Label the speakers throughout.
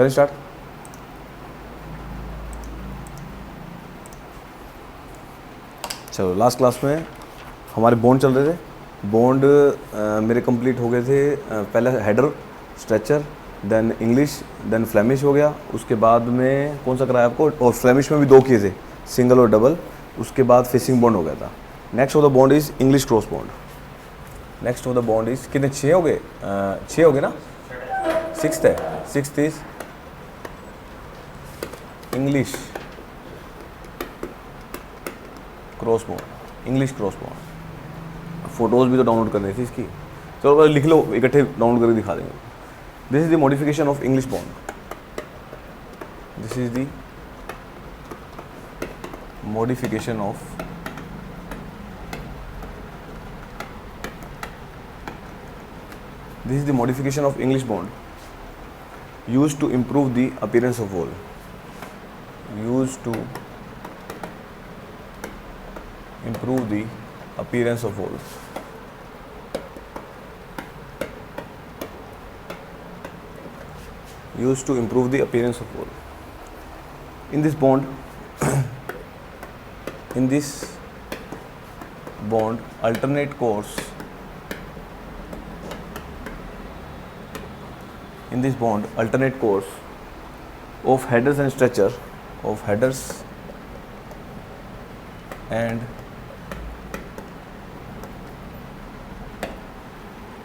Speaker 1: करें स्टार्ट। चलो last class में हमारे बॉन्ड चल रहे थे। बॉन्ड मेरे कंप्लीट हो गए थे। पहले header, stretcher, then English, then Flemish हो गया। उसके बाद में कौन सा कराया आपको, और फ्लेमिश में भी 2 किए थे, सिंगल और डबल। उसके बाद फिशिंग बॉन्ड हो गया था। Next of the bond is English cross bond. Next of the bond is, कितने 6 हो गए, 6 हो गए ना, 6th है। 6th is English cross bond. English cross bond. Photos भी तो डाउनलोड करनी थी इसकी। चलो लिख लो, इकट्ठे डाउनलोड करके दिखा देंगे। This is the modification of English bond. This is the modification of This is the modification of English bond used to improve the appearance of wall. Used to improve the appearance of wall. Used to improve the appearance of wall. In this bond, in this bond, alternate cores. In this bond, alternate cores of headers and stretcher, of headers and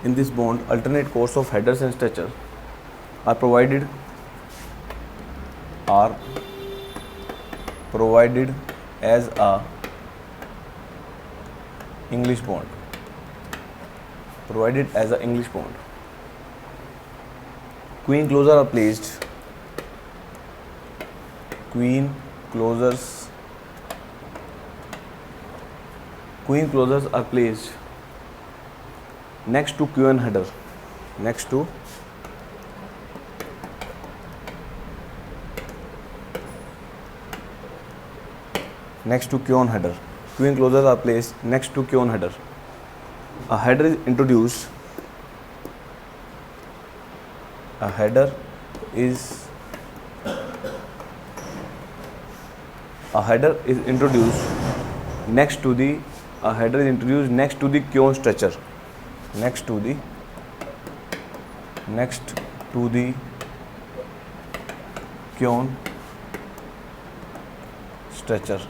Speaker 1: in this bond, alternate cores of headers and stretcher are provided as a English bond. Provided as a English bond. Queen closures are placed. Queen closures are placed next to Q&A header. Next to Q&A header. Queen closures are placed next to Q&A header. A header is introduced. A header is introduced next to the Q&A stretcher. Next to the Q&A stretcher.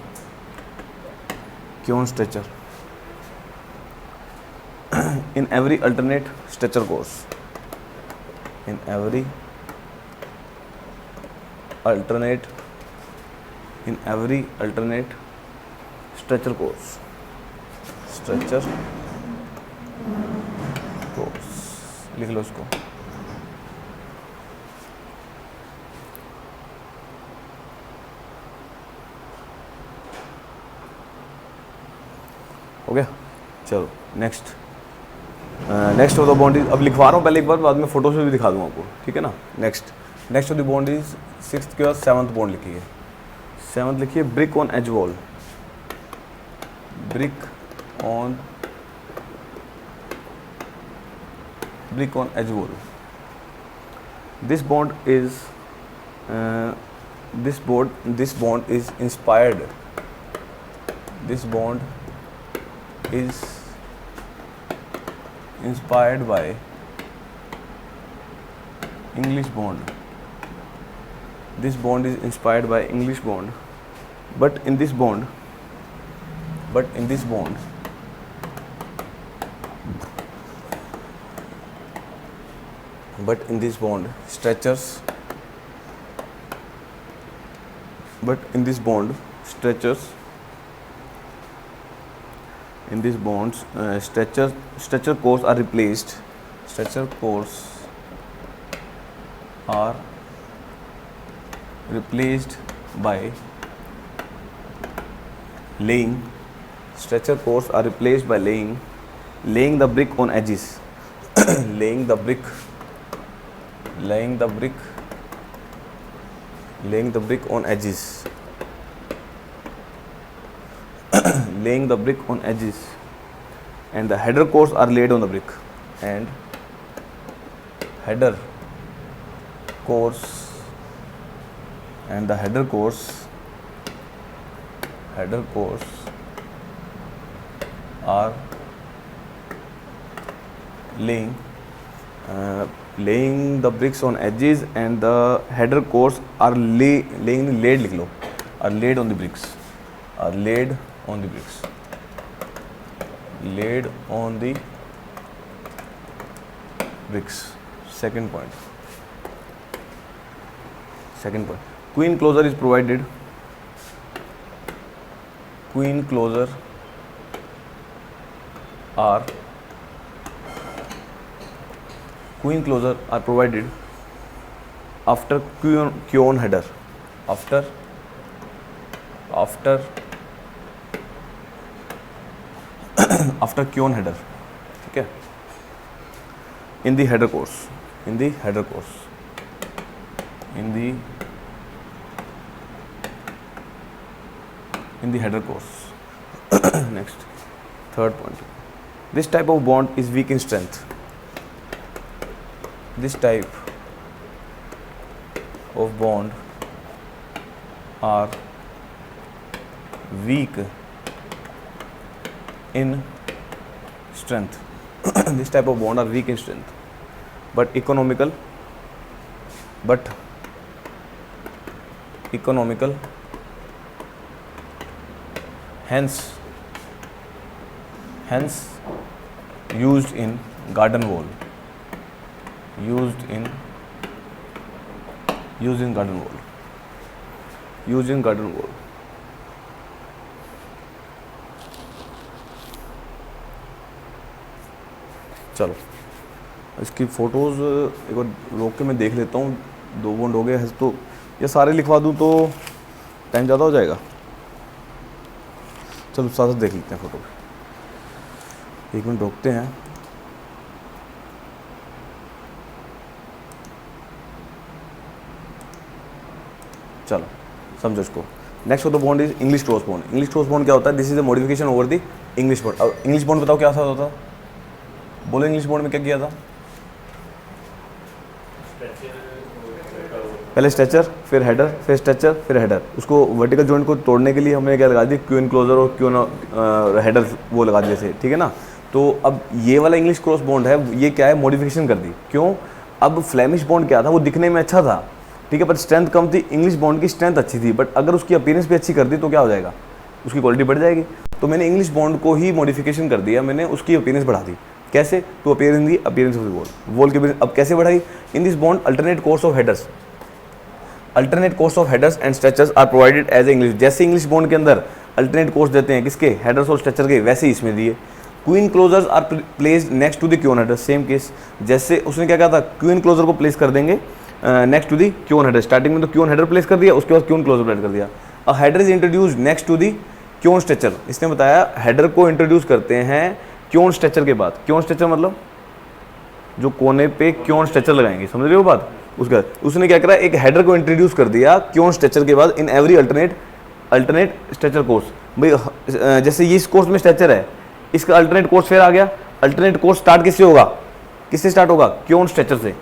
Speaker 1: In every alternate stretcher course. In every alternate stretcher course. लिख लो इसको। हो गया। चलो next of the bond is, अब लिखवा रहा हूँ पहले एक बार, बाद में फोटो से भी दिखा दूँ आपको, ठीक है ना। Next of the bond is 6th के बाद 7th बॉन्ड लिखिए। 7th लिखिए brick on edge wall. Brick on edge wall. This bond is inspired. This bond is inspired by English bond. This bond is inspired by English bond. But in this bond, stretchers stretcher cores are replaced. Stretcher cores are replaced by laying. Stretcher cores are replaced by laying the brick on edges. laying the brick on edges. Laying the brick on edges, and the header cores are laid on the brick. And header cores and the header course are laying the bricks on edges and the header course are laying laid लिख लो, are laid on the bricks, are laid on the bricks, laid on the bricks. Second point, queen closure is provided, queen closure are provided after Q-on header, after Q-on header, ठीक है, in the header course, in the header course. Next, third point, this type of bond is weak in strength. This type of bond are weak in strength. This type of bond are weak in strength, but economical, hence used in garden wall, used in garden wall. चलो इसकी photos एक बार रोक के मैं देख लेता हूँ, 2 bond हो गए हैं, तो ये सारे लिखवा दूँ तो टाइम ज़्यादा हो जाएगा। चलो साथ साथ देख लेते हैं फ़ोटो, 1 मिनट रोकते हैं। चलो समझो इसको। नेक्स्ट होता bond is English cross bond. English cross bond क्या होता है? This is the modification over the English bond. अब इंग्लिश बॉन्ड बताओ क्या होता था, बोलो इंग्लिश बॉन्ड में क्या किया था? पहले स्ट्रेचर, फिर हेडर, फिर स्ट्रेचर, फिर हेडर। उसको वर्टिकल जॉइंट को तोड़ने के लिए हमने क्या लगा दी, क्यू इनक्लोजर और क्यू हेडर वो लगा दिए थे, ठीक है ना। तो अब ये वाला इंग्लिश क्रॉस बॉन्ड है, ये क्या है, मॉडिफिकेशन कर दी। क्यों? अब फ्लेमिश बॉन्ड क्या था, वो दिखने में अच्छा था, ठीक है, पर स्ट्रेंथ कम थी। इंग्लिश बॉन्ड की स्ट्रेंथ अच्छी थी, बट अगर उसकी अपीयरेंस भी अच्छी कर दी तो क्या हो जाएगा, उसकी क्वालिटी बढ़ जाएगी। तो मैंने इंग्लिश बॉन्ड को ही मॉडिफिकेशन कर दिया, मैंने उसकी अपीयरेंस बढ़ा दी। कैसे? To appear in the appearance of the wall की अब कैसे बढ़ाई? In this bond alternate course of headers, alternate course of headers and stretchers are provided as English. जैसे इंग्लिश बॉन्ड के अंदर अल्टरनेट कोर्स देते हैं किसके, हेडर्स और स्ट्रेचर के, वैसे ही इसमें दिए। Queen closers are placed next to the queen header, same case. जैसे उसने क्या कहा था, क्वीन क्लोजर को प्लेस कर देंगे next to the queen header. Starting में तो क्यून हेडर प्लेस कर दिया, उसके बाद क्यून क्लोजर प्लेस कर दिया। A header is introduce next to the queen stretcher. इसने बताया हेडर को इंट्रोड्यूस करते हैं क्यून स्ट्रेचर के बाद। क्यून स्ट्रेचर मतलब जो कोने पे क्यून स्ट्रेचर लगाएंगे, समझ रहे हो बात? उसका उसने क्या करा, एक हेडर को इंट्रोड्यूस कर दिया क्यून स्ट्रेचर के बाद in every alternate stretcher course. भाई जैसे ये इस कोर्स में स्ट्रेचर है, इसका अल्टरनेट कोर्स फिर आ गया। अल्टरनेट कोर्स स्टार्ट किससे होगा, किससे स्टार्ट होगा? क्यून स्ट्रेचर से,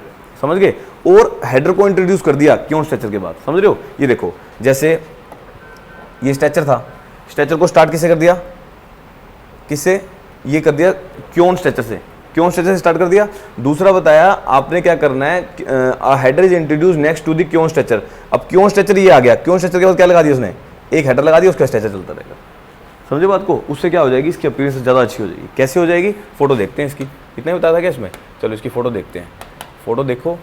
Speaker 1: समझ गए। और हेडर को इंट्रोड्यूस कर दिया क्यून स्ट्रेचर के बाद, समझ रहे हो। ये देखो, जैसे ये स्ट्रेचर था, स्ट्रेचर को स्टार्ट किससे कर दिया, किससे? ये कर दिया क्यून स्ट्रेचर से, क्यून स्ट्रेचर से स्टार्ट कर दिया। दूसरा बताया आपने क्या करना है, header is introduce next to the queen stretcher. अब क्यून स्ट्रेचर ये आ गया, क्यून स्ट्रेचर के बाद क्या लगा दिया उसने, एक हेडर लगा दिया, उसका स्ट्रेचर चलता रहेगा। समझे बात को? उससे क्या हो जाएगी, इसकी अपीयरेंस ज़्यादा अच्छी हो जाएगी। कैसे हो जाएगी? फोटो देखते हैं इसकी, इतना ही बताया था क्या इसमें? चलो इसकी फ़ोटो देखते हैं। फ़ोटो देखो,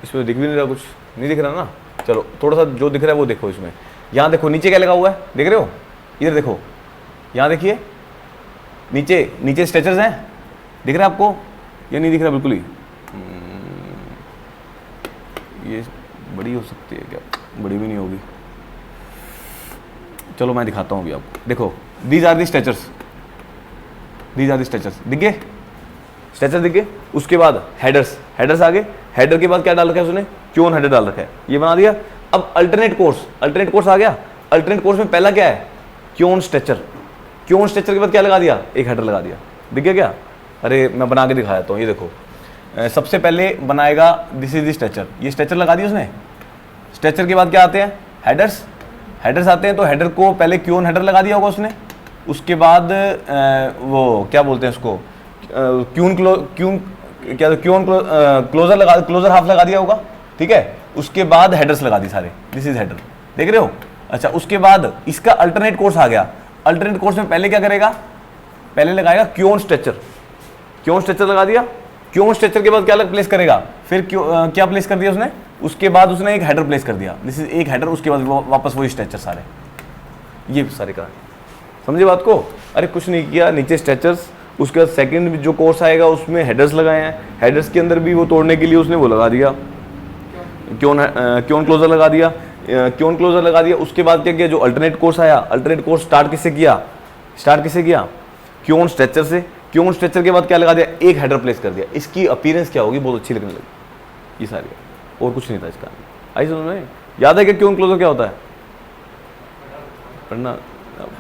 Speaker 1: इसमें दिख भी नहीं रहा, कुछ नहीं दिख रहा ना। चलो थोड़ा सा जो दिख रहा है वो देखो। इसमें यहाँ देखो नीचे क्या लगा हुआ है, देख रहे हो? इधर देखो, यहाँ देखिए नीचे स्ट्रेचर्स हैं, दिख रहा है आपको या नहीं दिख रहा? बिल्कुल ही। ये बड़ी हो सकती है क्या? बड़ी भी नहीं होगी। चलो मैं दिखाता हूँ अभी आपको। देखो these are the stretchers, these are the stretchers, दिख गए? स्ट्रेचर दिख गए। उसके बाद हेडर्स आ गए। हेडर के बाद क्या डाल रखा है उसने, क्यून हेडर डाल रखा है, ये बना दिया। अब अल्टरनेट कोर्स आ गया। अल्टरनेट कोर्स में पहला क्या है, क्यून स्ट्रेचर। क्यून स्ट्रेचर के बाद क्या लगा दिया, एक हेडर लगा दिया। दिख गया क्या? अरे मैं बना के दिखाया तो ये देखो, सबसे पहले बनाएगा दिस इज द स्ट्रेचर, ये स्ट्रेचर लगा दिया उसने। स्ट्रेचर के बाद क्या आते हैं, हेडर्स। हेडर्स आते हैं तो हेडर को पहले क्यून हेडर लगा दिया होगा उसने, उसके बाद वो क्या बोलते हैं उसको, क्लोजर हाफ लगा दिया होगा, ठीक है। उसके बाद हेडर्स लगा दी सारे, दिस इज हेडर, देख रहे हो। अच्छा, उसके बाद इसका अल्टरनेट कोर्स आ गया। अल्टरनेट कोर्स में पहले क्या करेगा, पहले लगाएगा क्यून स्ट्रेचर, क्यून स्ट्रेचर लगा दिया। क्यून स्ट्रेचर के बाद क्या प्लेस करेगा, फिर क्या प्लेस कर दिया उसने, उसके बाद उसने एक हेडर प्लेस कर दिया, दिस इज एक हेडर, उसके बाद वापस वही स्ट्रेचर सारे, ये सारे कहानी, समझे बात को। अरे कुछ नहीं किया, नीचे स्ट्रेचर्स, उसके बाद सेकंड जो कोर्स आएगा उसमें हेडर्स लगाए हैं, हेडर्स के अंदर भी वो तोड़ने के लिए उसने वो लगा दिया, क्योन क्लोजर लगा दिया, क्योन क्लोजर लगा दिया। उसके बाद क्या किया, जो अल्टरनेट कोर्स आया, अल्टरनेट कोर्स स्टार्ट किससे किया, क्योन स्ट्रेचर से। क्योन स्ट्रेचर के बाद क्या लगा दिया, एक हेडर प्लेस कर दिया। इसकी अपीयरेंस क्या होगी, बहुत अच्छी लगने लगी, ये सारी, और कुछ नहीं था इसका। आई समझ में, याद है कि क्योन क्लोजर क्या होता है, पढ़ना,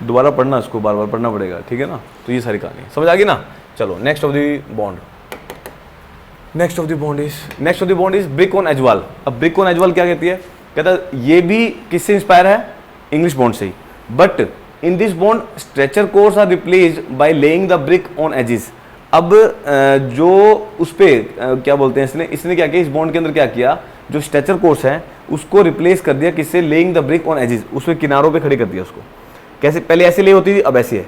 Speaker 1: दोबारा पढ़ना, इसको बार बार पढ़ना पड़ेगा, ठीक है ना। तो ये सारी कहानी समझ आ गई ना। चलो next of the bond, next of the bond is brick on Aizawl. अब ब्रिक ऑन एजवाल क्या कहती है, कहता है ये भी किससे इंस्पायर है, इंग्लिश बॉन्ड से ही, but in this bond stretcher course are replaced by laying the brick on edges. अब जो उस पे क्या बोलते हैं, इसने क्या किया, इस बॉन्ड के अंदर क्या किया, जो स्ट्रेचर कोर्स है उसको रिप्लेस कर दिया किससे, laying the brick on edges, उसके किनारों पे खड़े कर दिया उसको। कैसे, पहले ऐसे ले होती थी, अब ऐसी है,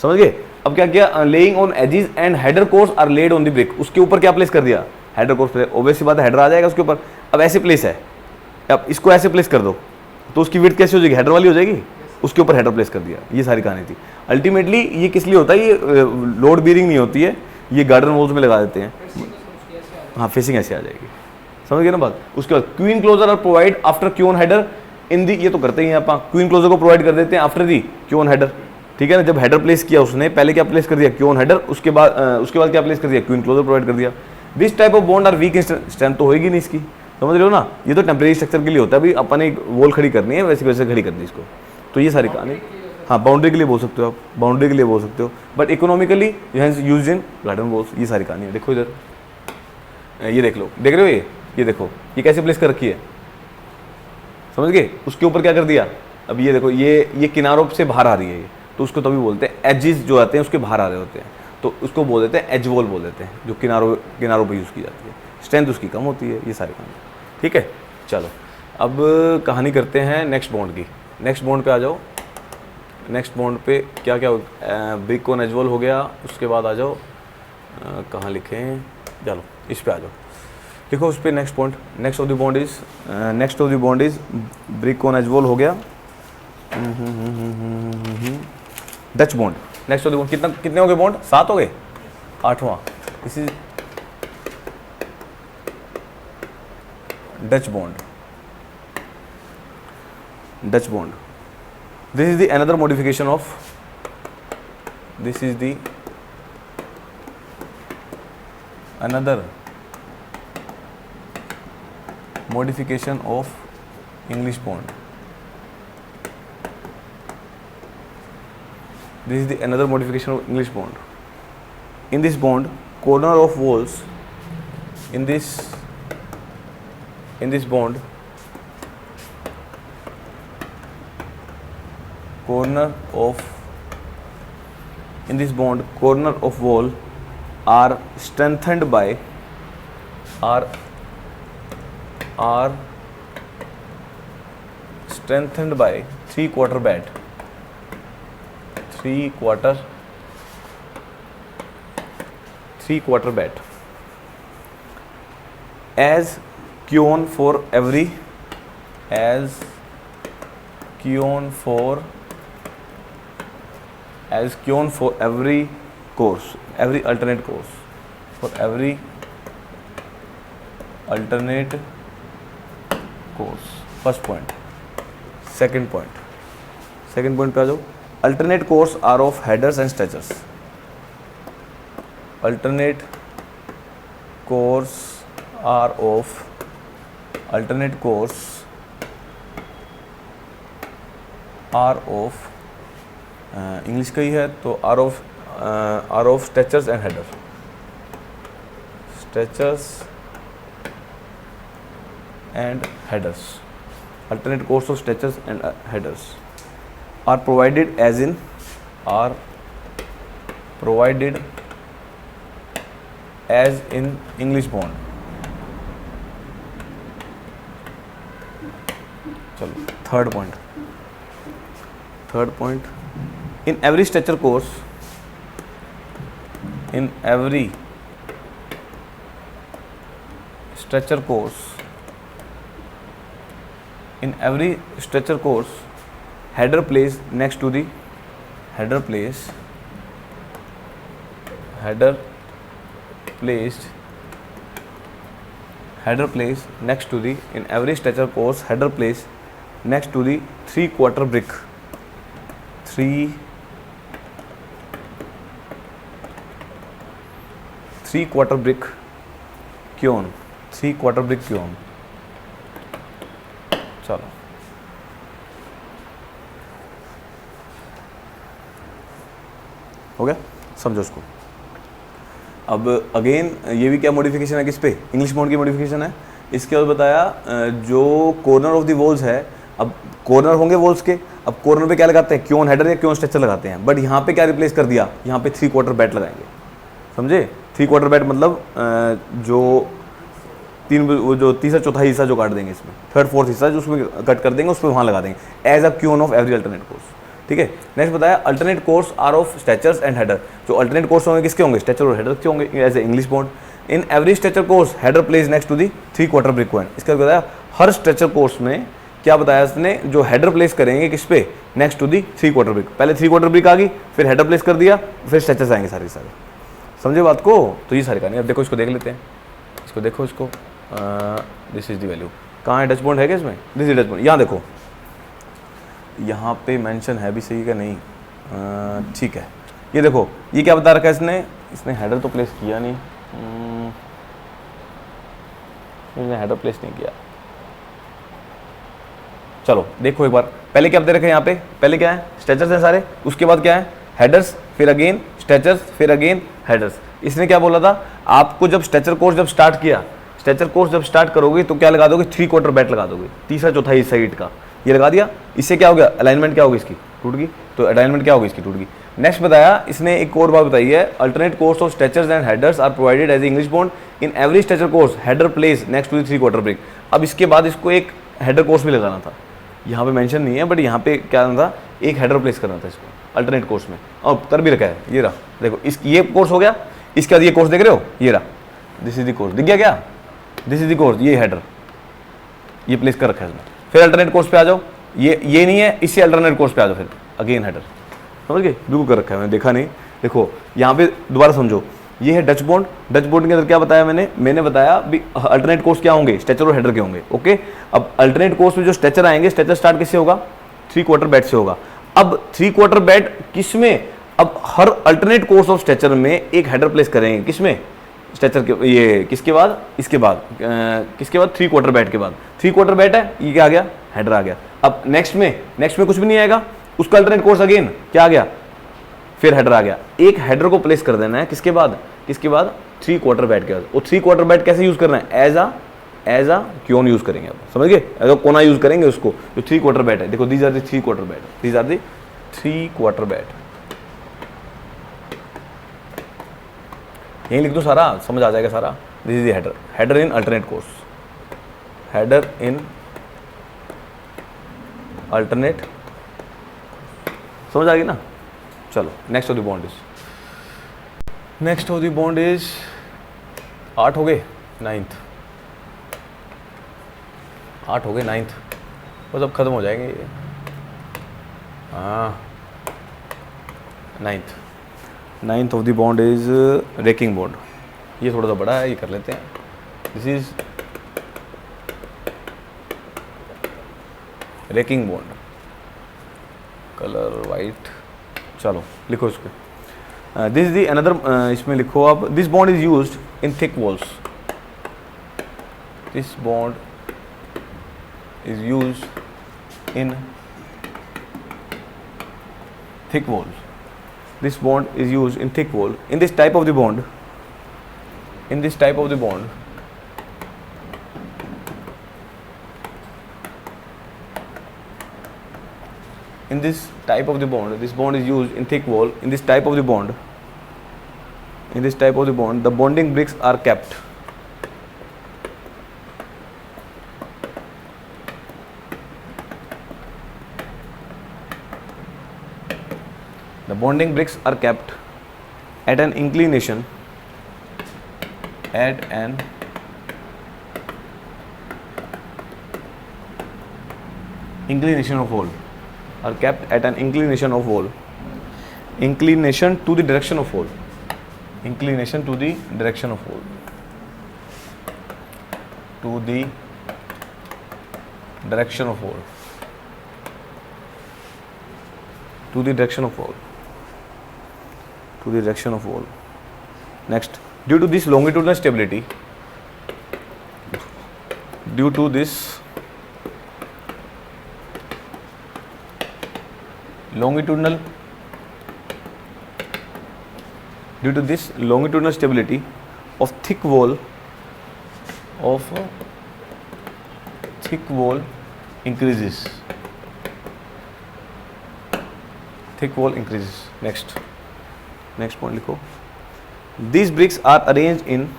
Speaker 1: समझ गए। अब क्या किया, laying on edges and header course are laid on the brick, उसके ऊपर क्या प्लेस कर दिया, हेडर कोर्स, ऑब्वियस सी बात है हेडर आ जाएगा उसके ऊपर। अब ऐसे प्लेस है, अब इसको ऐसे प्लेस कर दो तो उसकी विड्थ कैसे हो जाएगी, हेडर वाली हो जाएगी, उसके ऊपर हेडर प्लेस कर दिया। ये सारी कहानी थी। अल्टीमेटली ये किस लिए होता है, ये लोड बीरिंग नहीं होती है, ये गार्डन वॉल्स में लगा देते हैं। हाँ, फेसिंग ऐसे आ जाएगी, समझ गए ना बात। उसके बाद queen closer are provide after queen header in the, ये तो करते ही हैं आप, क्वीन क्लोजर को प्रोवाइड कर देते हैं आफ्टर दी क्यून हेडर, ठीक है ना। जब हेडर प्लेस किया उसने, पहले क्या प्लेस कर दिया, क्यून हेडर, उसके बाद क्या प्लेस कर दिया, क्वीन क्लोजर प्रोवाइड कर दिया। This type of bond are weak in strength, तो होगी नहीं इसकी, समझ रहे हो ना। ये तो टेम्परेरी स्ट्रक्चर के लिए होता है, अभी अपन एक वॉल खड़ी करनी है, वैसे वैसे खड़ी करनी है इसको। तो ये सारी कहानी, हाँ, बाउंड्री के लिए बोल सकते हो आप, बाउंड्री के लिए बोल सकते हो, but economically use in garden walls. ये सारी कहानी है। देखो इधर, ये देख लो, देख रहे हो, ये देखो, ये कैसे प्लेस कर रखी है, समझ गए। उसके ऊपर क्या कर दिया, अब ये देखो, ये किनारों से बाहर आ रही है, ये तो उसको तभी बोलते हैं एजेस, जो आते हैं उसके बाहर आ रहे होते हैं, तो उसको बोल देते हैं एज वॉल बोल देते हैं, जो किनारों पे यूज़ की जाती है, स्ट्रेंथ उसकी कम होती है। ये सारी कहानी, ठीक है। चलो अब कहानी करते हैं नेक्स्ट बॉन्ड की। नेक्स्ट बॉन्ड पे आ जाओ। नेक्स्ट बॉन्ड पे क्या क्या, ब्रिक ऑन एज वॉल हो गया, उसके बाद आ जाओ, कहाँ लिखें, चलो इस पे आ जाओ, देखो उस पर next point, next of the bond is brick on edge wall हो गया। Dutch bond, next of the bond, कितने हो गए बॉन्ड, 7 हो गए, 8वां, इसी Dutch bond. This is the another modification of, this is the another modification of English bond. This is the another modification of English bond. In this bond, corner of walls, in this bond, corner of wall are strengthened by 3/4 bat, 3/4 bat, as cune for every course, every alternate course, for every alternate course. First point. Second point पे आ जाओ। alternate course are of headers and stretchers. alternate course are of English का ही है तो are of stretchers and and headers. Alternate course of stretchers and headers are provided as in English bond. चलो third point in every stretcher course header placed next to the three-quarter brick. Three-quarter brick क्यों? चलो हो गया, समझो इसको. अब again ये भी क्या मॉडिफिकेशन है, किस पे? इंग्लिश बॉन्ड की मॉडिफिकेशन है. इसके बाद बताया जो कॉर्नर ऑफ द वॉल्स है, अब कॉर्नर होंगे वॉल्स के, अब कॉर्नर पे क्या लगाते हैं? क्यों हेडर या क्यों स्ट्रेचर लगाते हैं. बट यहाँ पे क्या रिप्लेस कर दिया? यहाँ पे 3/4 बैट लगाएंगे. समझे? 3/4 बैट मतलब जो तीसरा चौथा हिस्सा जो काट देंगे इसमें, थर्ड फोर्थ हिस्सा जो उसमें कट कर देंगे, उस पर वहाँ लगा देंगे as a queen of every alternate course. ठीक है. नेक्स्ट बताया alternate course are of stretchers and header. जो अल्टरनेट कोर्स होंगे किसके होंगे? स्ट्रेचर और हेडर के होंगे as a English bond. In every stretcher course header place next to the 3/4 brick point. इसका बताया हर स्ट्रेचर कोर्स में क्या बताया इसने, जो हेडर प्लेस करेंगे किस पे? Next to the 3/4 brick. पहले 3/4 ब्रिक आ गई, फिर हेडर प्लेस कर दिया, फिर स्ट्रेचर्स आएंगे सारे सारे. समझे बात को? तो ये सारे कहानी. अब देखो इसको देख लेते हैं. इसको देखो, इसको दिस इज द वैल्यू. कहाँ है डच बॉन्ड? है क्या इसमें? This is Dutch bond. यहाँ देखो, यहाँ पे मेंशन है भी सही का नहीं. ठीक है. ये देखो, ये क्या बता रखा है इसने हेडर तो प्लेस किया नहीं. इसने हेडर प्लेस नहीं किया. चलो देखो एक बार, पहले क्या दे रखा है यहाँ पे? पहले क्या है? स्ट्रेचर्स हैं सारे, उसके बाद क्या है? हेडर्स, फिर अगेन स्ट्रेचर्स, फिर अगेन हेडर्स. इसने क्या बोला था आपको? जब स्ट्रेचर कोर्स जब स्टार्ट करोगे तो क्या लगा दोगे? 3/4 बैट लगा दोगे, तीसरा चौथा हिस्सा ईट का ये लगा दिया. इससे क्या हो गया? अलाइनमेंट क्या होगी इसकी? टूट गई. तो अलाइनमेंट क्या होगी इसकी? टूट गई. नेक्स्ट बताया इसने एक और बात बताई है, alternate course of stretchers and headers are provided as English bond. In every stretcher course header place next to the 3/4 brick. अब इसके बाद इसको एक हेडर कोर्स भी लगाना था. यहाँ पे मेंशन नहीं है, बट यहाँ पे क्या करना था? एक हेडर प्लेस करना था इसको अल्टरनेट कोर्स में, और कर भी रखा है. ये रहा, देखो ये कोर्स हो गया. इसके बाद ये कोर्स देख रहे हो, ये रहा, दिस इज द कोर्स. दिख गया क्या? This is the course. ये हेडर ये प्लेस कर रखा है इसमें. फिर अल्टरनेट कोर्स पे आ जाओ. ये नहीं है, इससे अल्टरनेट कोर्स पे आ जाओ, फिर अगेन हेडर. समझ गए? बिल्कुल कर रखा है, मैंने देखा नहीं. देखो यहाँ पे दोबारा समझो, ये है डच बॉन्ड. डच बॉन्ड के अंदर क्या बताया मैंने बताया भी अल्टरनेट कोर्स क्या होंगे? स्ट्रेचर और हेडर के होंगे. ओके. अब अल्टरनेट कोर्स में जो स्ट्रेचर आएंगे, स्ट्रेचर स्टार्ट किससे होगा? 3/4 बैट से होगा. अब 3/4 बैट किसमें? अब हर अल्टरनेट कोर्स ऑफ स्ट्रेचर में एक हेडर प्लेस करेंगे. किसमें? स्ट्रेचर के, ये किसके बाद? इसके बाद किसके बाद? 3/4 बैट के बाद. 3/4 बैट है, ये क्या आ गया? हेडर आ गया. अब नेक्स्ट में कुछ भी नहीं आएगा, उसका अल्टरनेट कोर्स अगेन क्या आ गया? फिर हेडर आ गया. एक हेडर को प्लेस कर देना है किसके बाद? 3/4 बैट के बाद. और 3/4 बैट कैसे यूज करना है? एज अ क्योन यूज करेंगे. अब समझ गए? एज अ कोना यूज करेंगे उसको, जो 3/4 बैट है. देखो these are the 3/4 bat, these are the 3/4 bat. यही लिख दो, सारा समझ आ जाएगा सारा. This is the header. Header in alternate course, header in alternate. समझ आ गई ना? चलो next of the bond is 8 हो गए, 9th. 8 हो गए, 9th. बस अब खत्म हो जाएंगे ये. हाँ, 9th of the bond is racking bond. ये थोड़ा सा बड़ा है, ये कर लेते हैं. This is racking bond, colour white. चलो लिखो इसको. दिस इज दी अनदर, इसमें लिखो आप, this bond is used in thick walls. This bond is used in thick walls. This bond is used in thick wall. In this type of the bond, in this type of the bond, this bond is used in thick wall. In this type of the bond, the bonding bricks are kept. The bonding bricks are kept at an inclination, of wall, are kept at an inclination of wall, inclination to the direction of wall, inclination to the direction of wall, to the direction of wall, to the direction of wall, to the direction of wall. Next, due to this longitudinal stability, due to this longitudinal stability of thick wall increases. Thick wall increases. Next point लिखो. These bricks are arranged in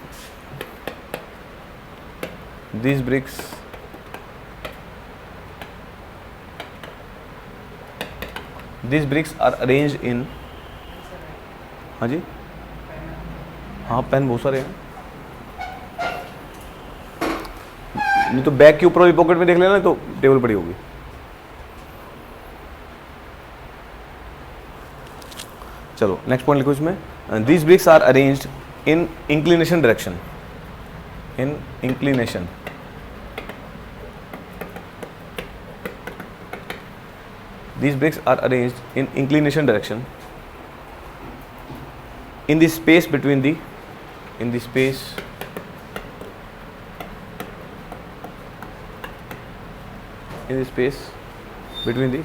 Speaker 1: हाँ जी, हाँ pen बहुत सारे हैं. नहीं तो bag के ऊपर वाली पॉकेट में देख लेना, तो टेबल पड़ी होगी. चलो नेक्स्ट पॉइंट लिखो इसमें. These bricks are arranged in inclination direction. In inclination. These bricks are arranged in inclination direction in the space between the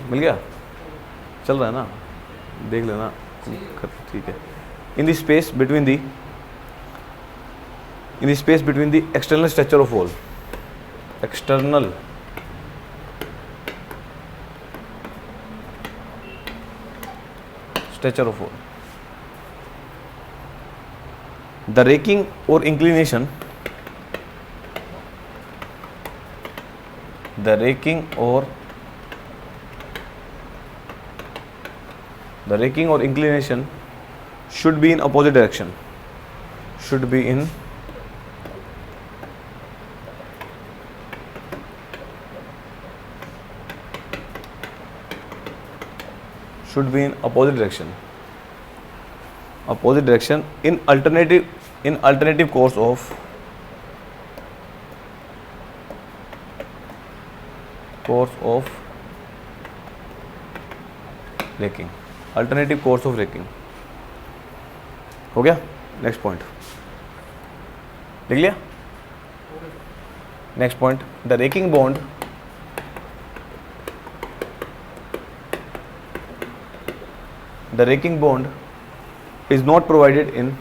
Speaker 1: मिल गया, चल रहा है ना, देख लेना, ठीक है. In the space between the external structure of wall, external structure of wall. The raking or inclination, should be in opposite direction. Should be in opposite direction. In alternative course of raking. Alternative course of raking. हो गया. Next point लिख लिया. Next point, the racking bond is not provided in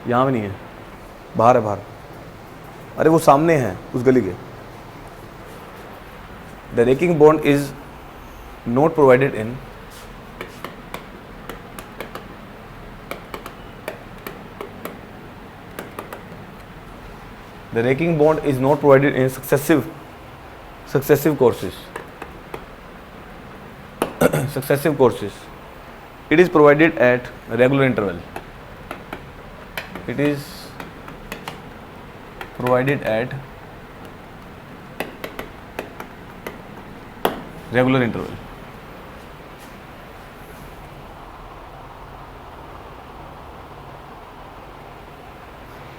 Speaker 1: यहाँ में नहीं है, बाहर है, बाहर. अरे वो सामने है उस गली के. The racking bond is not provided in the raking bond is not provided in successive courses. It is provided at regular interval.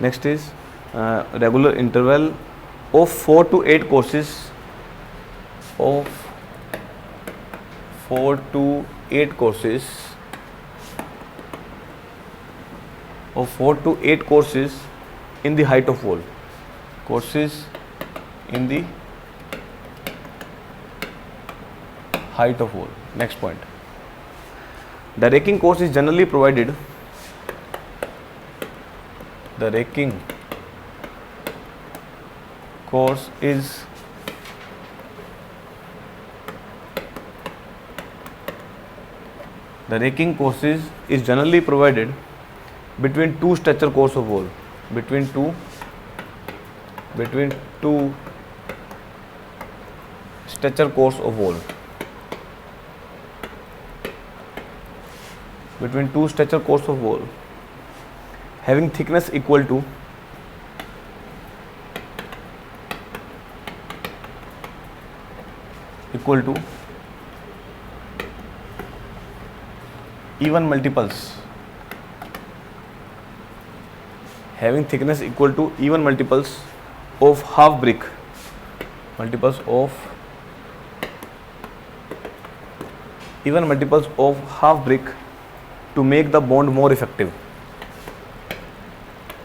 Speaker 1: Next is regular interval of 4 to 8 courses. Of 4 to 8 courses. Of 4 to 8 courses in the height of wall. Courses in the height of wall. Next point. The raking course is generally provided. The raking course is the racking courses is generally provided between two structure cores of wall, between two structure cores of wall, between two structure cores of wall having thickness equal to even multiples, having thickness equal to even multiples of half brick, multiples of even multiples of half brick to make the bond more effective,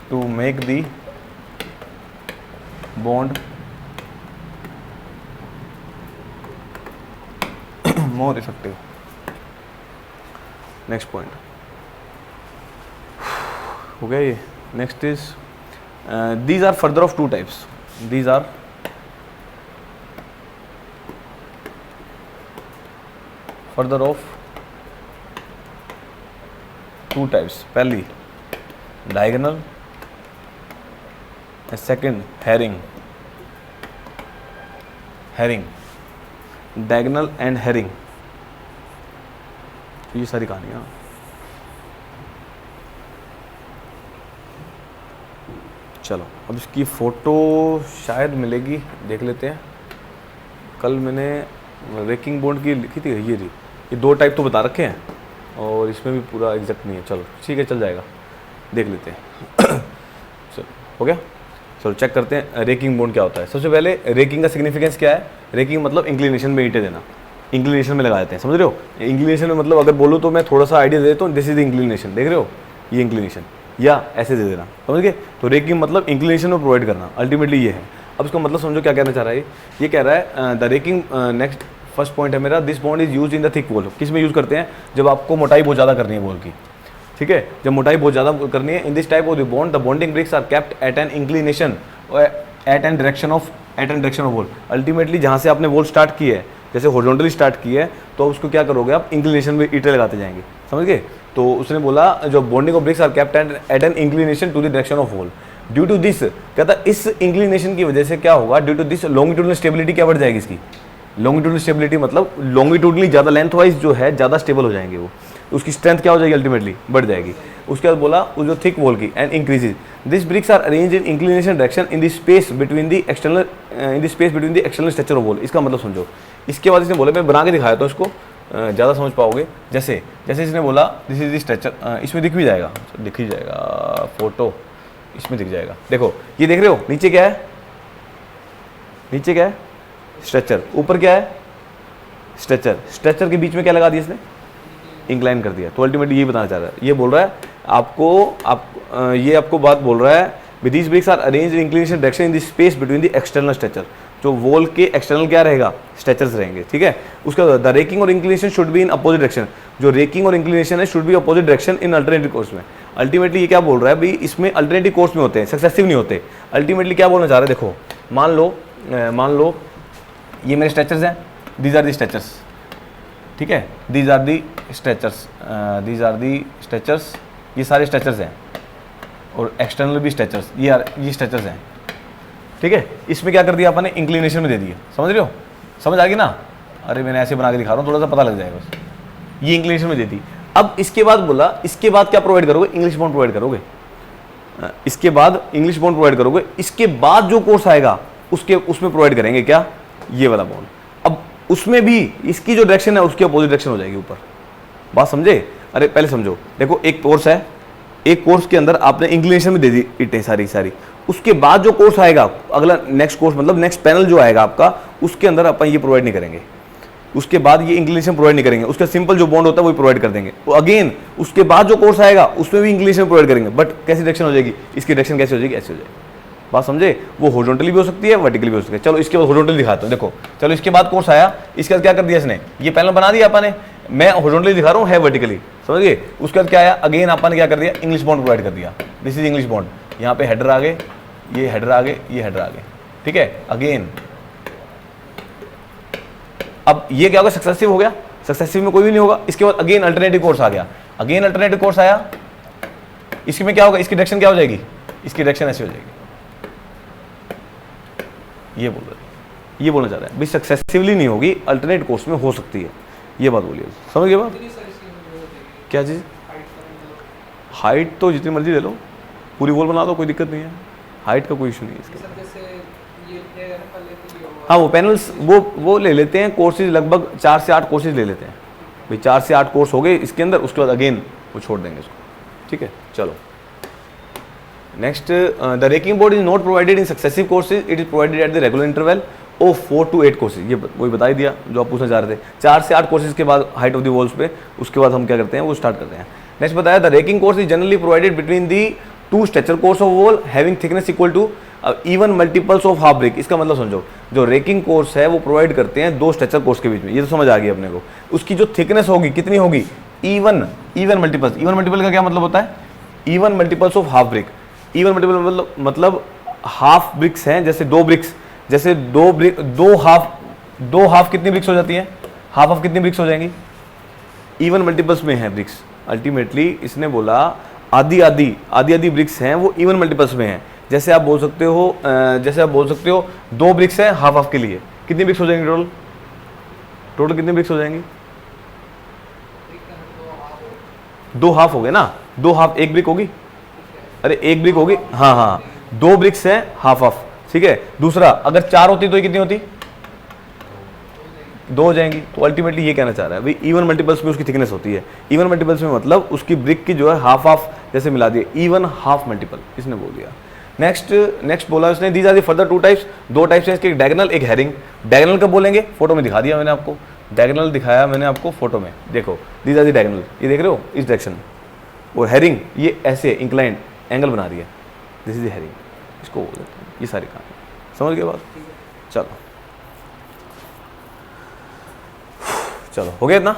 Speaker 1: to make the bond more effective. Next point हो गया ये. Next is these are further of two types. These are further of two types. पहली diagonal and second herring. Diagonal and herring. ये सारी कहानियाँ. चलो अब इसकी फ़ोटो शायद मिलेगी, देख लेते हैं. कल मैंने रेकिंग बॉन्ड की लिखी थी, ये दो टाइप तो बता रखे हैं और इसमें भी पूरा एग्जैक्ट नहीं है. चलो ठीक है, चल जाएगा, देख लेते हैं. चलो हो गया. चलो चेक करते हैं रेकिंग बॉन्ड क्या होता है. सबसे पहले रेकिंग का सिग्निफिकेंस क्या है. रेकिंग मतलब इंक्लिनेशन में ईंटें देना, इंक्लिनेशन में लगा देते हैं, समझ रहे हो. इंक्लिनेशन में मतलब अगर बोलूँ तो मैं थोड़ा सा आइडिया दे देता हूँ. दिस इज द इंक्लिनेशन, देख रहे हो, ये इंक्लिनेशन, या ऐसे दे देना, समझ गए. तो रेकिंग मतलब इंक्लिनेशन में प्रोवाइड करना, अल्टीमेटली ये है. अब इसका मतलब समझो क्या कहना चाह रहा है. ये कह रहा है the racking, next first point है मेरा, this bond is use in the thick wall. किस में यूज़ करते हैं, जब आपको मोटाई बहुत ज़्यादा करनी है वॉल की, ठीक है, जब मोटाई बहुत ज़्यादा करनी है. In this type of the bond the bonding bricks are kept at an inclination at an direction of wall. Ultimately जहाँ से आपने वॉल स्टार्ट की है, जैसे हॉरिजॉन्टली स्टार्ट की है, तो उसको क्या करोगे आप, इंक्लिनेशन में ईंटें लगाते जाएंगे, समझ गए. तो उसने बोला जो bonding of bricks are kept at an inclination to the direction of wall. Due to this, कहता इस इंक्लिनेशन की वजह से क्या होगा, due to this longitudinal stability क्या बढ़ जाएगी इसकी. लॉन्गिट्यूडनल स्टेबिलिटी मतलब लॉन्गिट्यूडनली ज़्यादा लेंथ वाइज जो है ज़्यादा स्टेबल हो जाएंगे वो, उसकी स्ट्रेंथ क्या हो जाएगी, अल्टीमेटली बढ़ जाएगी. उसके बाद बोला वो जो थिक वॉल की end increases. This bricks are arrange in inclination direction in the space between the external structure of wall. इसका मतलब समझो. इसके बाद इसने बोला, मैं बना के दिखाया था इसको, ज़्यादा समझ पाओगे. जैसे इसने बोला दिस इज द स्ट्रक्चर, इसमें दिख भी जाएगा, दिख ही जाएगा फोटो, इसमें दिख जाएगा. देखो ये देख रहे हो, नीचे क्या है, नीचे क्या है, स्ट्रक्चर. ऊपर क्या है, स्ट्रक्चर के बीच में क्या लगा दिया इसने, इंक्लाइन कर दिया. तो अल्टीमेटली ये बताना चाह रहा है, ये बोल रहा है ये आपको बात बोल रहा है. With these bricks are arranged in inclination direction in the space between the external structure. जो वॉल के एक्सटर्नल क्या रहेगा, स्ट्रक्चर्स रहेंगे, ठीक है. उसका द रेकिंग और inclination should be in opposite direction. जो रेकिंग और इंक्लिनेशन है should be opposite direction in alternative course में. अल्टीमेटली ये क्या बोल रहा है भाई, इसमें अल्टरनेटिव कोर्स में होते हैं, सक्सेसिव नहीं होते. अल्टीमेटली क्या बोलना चाह रहा है, देखो मान लो ये मेरे स्ट्रक्चर्स हैं, दीज आर दी स्ट्रक्चर्स, ठीक है, दीज आर दी स्ट्रक्चर्स, ये सारे स्ट्रक्चर्स हैं और एक्सटर्नल भी स्ट्रक्चर्स, ये स्ट्रक्चर्स हैं, ठीक है. इसमें क्या कर दिया अपन ने, इंक्लिनेशन में दे दिया, समझ रहे हो, समझ आ गई ना. अरे मैंने ऐसे बना के दिखा रहा हूँ, थोड़ा सा पता लग जाएगा बस. ये इंक्लिनेशन में दे दी. अब इसके बाद बोला, इसके बाद क्या प्रोवाइड करोगे, इंग्लिश बॉन्ड प्रोवाइड करोगे. इसके बाद इंग्लिश बॉन्ड प्रोवाइड करोगे. इसके बाद जो कोर्स आएगा उसमें प्रोवाइड करेंगे क्या, ये वाला बॉन्ड. अब उसमें भी इसकी जो डायरेक्शन है उसकी अपोजिट डायरेक्शन हो जाएगी ऊपर. बात समझे. अरे पहले समझो, देखो एक कोर्स है, एक कोर्स के अंदर आपने इंक्लिनेशन में दे दी ईंटें सारी. उसके बाद जो कोर्स आएगा, अगला नेक्स्ट कोर्स मतलब नेक्स्ट पैनल जो आएगा आपका, उसके अंदर अपन ये प्रोवाइड नहीं करेंगे. उसके बाद ये इंक्लिनेशन प्रोवाइड नहीं करेंगे. उसका सिंपल जो बॉन्ड होता है वो प्रोवाइड कर देंगे. तो अगेन उसके बाद जो कोर्स आएगा उसमें भी इंक्लिनेशन प्रोवाइड करेंगे. बट कैसी डायरेक्शन हो जाएगी, इसकी डायरेक्शन कैसे हो जाएगी, ऐसे हो जाएगी. बात समझे. वो हॉरिजॉन्टली भी हो सकती है, वर्टिकली भी हो सकती है. चलो इसके बाद हॉरिजॉन्टली दिखाता हूँ. देखो चलो इसके बाद कोर्स आया, इसके बाद क्या कर दिया इसने, ये पैनल बना दिया अपन ने. मैं हॉरिजॉन्टली दिखा रहा हूँ, है वर्टिकली, समझिए. उसके बाद क्या आया, अगेन अपन ने क्या कर दिया, इंग्लिश बॉन्ड प्रोवाइड कर दिया. This is English bond. यहाँ पे हेडर आ गए, ये हेडर आ गए, ये हेडर आ गए, ठीक है. अगेन अब ये क्या होगा, सक्सेसिव हो गया. सक्सेसिव में कोई भी नहीं होगा। इसके बाद अगेन अल्टरनेटिव कोर्स आ गया, अगेन अल्टरनेटिव कोर्स आया, इसमें क्या होगा, इसकी डायरेक्शन क्या हो जाएगी, इसकी डायरेक्शन ऐसी हो जाएगी। ये बोल रहे, ये बोलना चाह रहा है भाई सक्सेसिवली नहीं होगी, अल्टरनेट कोर्स में हो सकती है, ये बात बोलिए। समझ गए बात? क्या चीज़? हाइट तो जितनी मर्जी ले लो, पूरी वॉल बना दो, कोई दिक्कत नहीं है, हाइट का कोई इशू नहीं है इसके। हाँ वो पैनल्स वो ले लेते हैं कोर्सेज, लगभग 4 से 8 कोर्सेज ले लेते हैं भाई, 4 से 8 कोर्स हो गए इसके अंदर, उसके बाद अगेन वो छोड़ देंगे इसको, ठीक है। चलो next, the racking board is not provided in successive courses, it is provided at the regular interval of 4 to 8 courses. ये वही बता ही दिया जो आप पूछना चाह रहे थे, 4 से 8 कोर्सेज के बाद हाइट ऑफ द वॉल्स पे, उसके बाद हम क्या करते हैं वो स्टार्ट करते हैं। नेक्स्ट बताया, the raking course is generally provided between the 2 structure course of wall having thickness equal to even multiples of half brick. इसका मतलब समझो, जो रेकिंग कोर्स है वो प्रोवाइड करते हैं 2 स्ट्रक्चर कोर्स के बीच में, ये तो समझ आ गई अपने को। उसकी जो थिकनेस होगी कितनी होगी, इवन मल्टीपल्स। इवन मल्टीपल का क्या मतलब होता है, even multiples of half brick. Even multiple मतलब हाफ ब्रिक्स हैं, जैसे 2 ब्रिक्स, जैसे 2 हाफ कितनी ब्रिक्स हो जाती हैं, हाफ कितनी ब्रिक्स हो जाएंगी, इवन मल्टीपल्स में है ब्रिक्स। अल्टीमेटली इसने बोला आधी ब्रिक्स हैं वो इवन मल्टीपल्स में हैं। जैसे आप बोल सकते हो 2 ब्रिक्स हैं हाफ के लिए, कितनी ब्रिक्स हो जाएंगी टोटल कितनी ब्रिक्स हो जाएंगी, 2 हाफ हो गए ना, 2 हाफ 1 ब्रिक होगी, अरे 1 ब्रिक होगी, हाँ 2 ब्रिक्स हैं हाफ, ठीक है। दूसरा अगर 4 होती तो ये कितनी होती, 2 हो जाएंगी। तो अल्टीमेटली ये कहना चाह रहा है भाई इवन मल्टीपल्स में उसकी थिकनेस होती है, इवन मल्टीपल्स में मतलब उसकी ब्रिक की जो है हाफ जैसे मिला दिए, इवन हाफ मल्टीपल इसने बोल दिया। नेक्स्ट बोला उसने, these are the further 2 types, 2 types हैं इसके, एक डायगोनल एक हैरिंग। डायगोनल कब बोलेंगे, फोटो में दिखा दिया मैंने आपको, डायगोनल दिखाया मैंने आपको फोटो में, देखो दीज आर दी डायगोनल, ये देख रहे हो इस डायरेक्शन। और हैरिंग ये ऐसे इंक्लाइंड एंगल बना रही है, दिस इज द हैरिंग, इसको बोल देते हैं। ये सारी कहानी समझ गए बात? चलो हो गया इतना।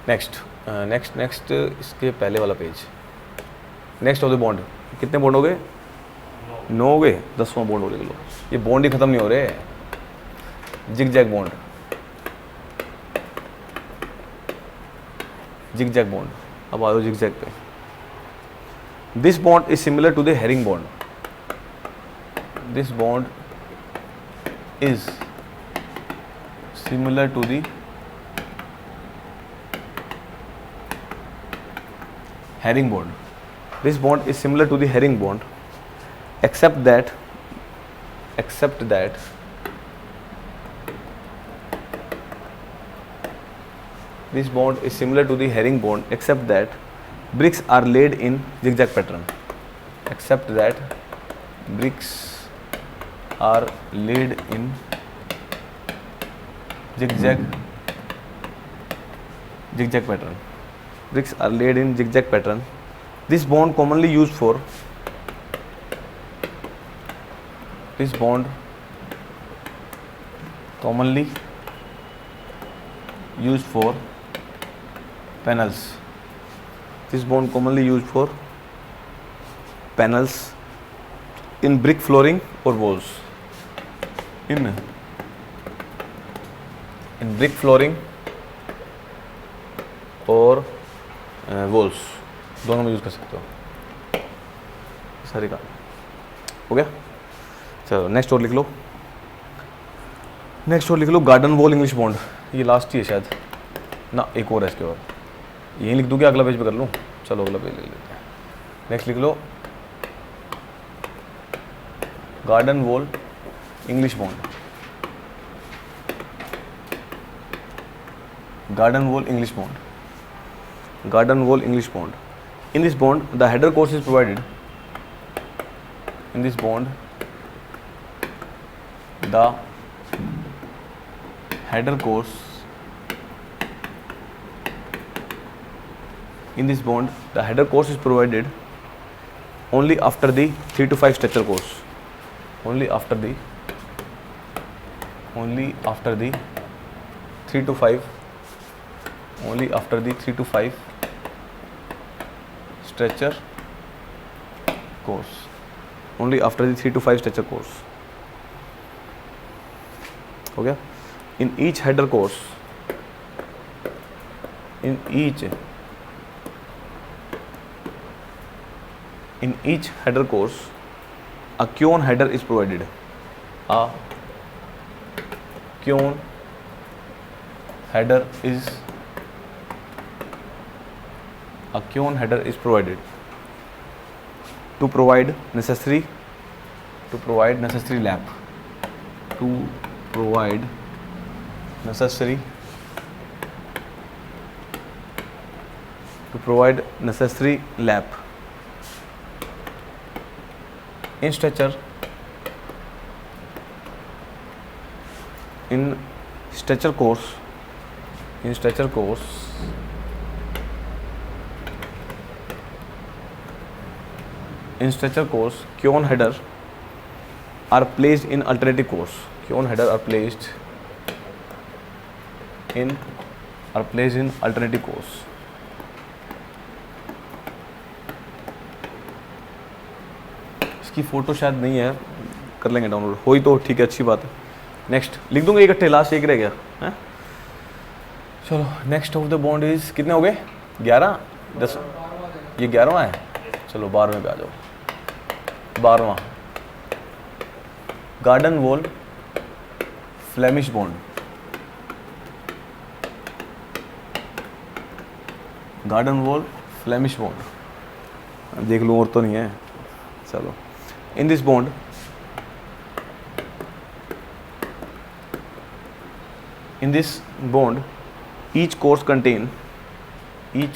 Speaker 1: नेक्स्ट इसके पहले वाला page, next of the bond. कितने बॉन्ड हो गए, 9 हो गए, 10वां बॉन्ड हो गया। लो ये बॉन्ड ही खत्म नहीं हो रहे, जिग-जैग बॉन्ड, जिग-जैग बॉन्ड। अब आओ जिग-जैग पे। This bond is similar to the herring bond, this bond is similar to the herring bond. This bond is similar to the herring bond, except that this bond is similar to the herring bond, except that bricks are laid in zigzag pattern. Except that bricks are laid in zigzag pattern. Bricks are laid in zigzag pattern. This bond commonly used for panels. This bond commonly used for panels in brick flooring or walls. In brick flooring और walls दोनों में use कर सकते हो, सारी का हो गया। चलो नेक्स्ट और लिख लो, गार्डन वॉल इंग्लिश बॉन्ड। ये लास्ट ही है शायद ना, एक और है इसके बाद, यहीं लिख दूँ क्या, अगला पेज पे कर लूँ? चलो अगला पेज लिख लेते हैं। नेक्स्ट लिख लो garden wall English bond, garden wall English bond. In this bond, the header course is provided. In this bond, the header course is provided only after the 3 to 5 structure course. Only after the 3 to 5 stretcher course. Only after the 3 to 5 stretcher course. हो गया। In each header course in each header course a Kion header is provided. A Kion header is provided to provide necessary lap. To provide necessary lap in stretcher course Kion header are placed in alternative course. Kion header are placed in alternative course. इसकी photo शायद नहीं है, कर लेंगे download, हो ही तो ठीक है, अच्छी बात है. नेक्स्ट लिख दूंगा इकट्ठे, लास्ट एक रह गया है. चलो next of the bond is, कितने हो गए? 11 10, ये 11वां है. चलो 12वें पे आ जाओ. 12वां garden wall Flemish bond. Garden wall Flemish bond देख लूँ और तो नहीं है. चलो in this bond each course contain in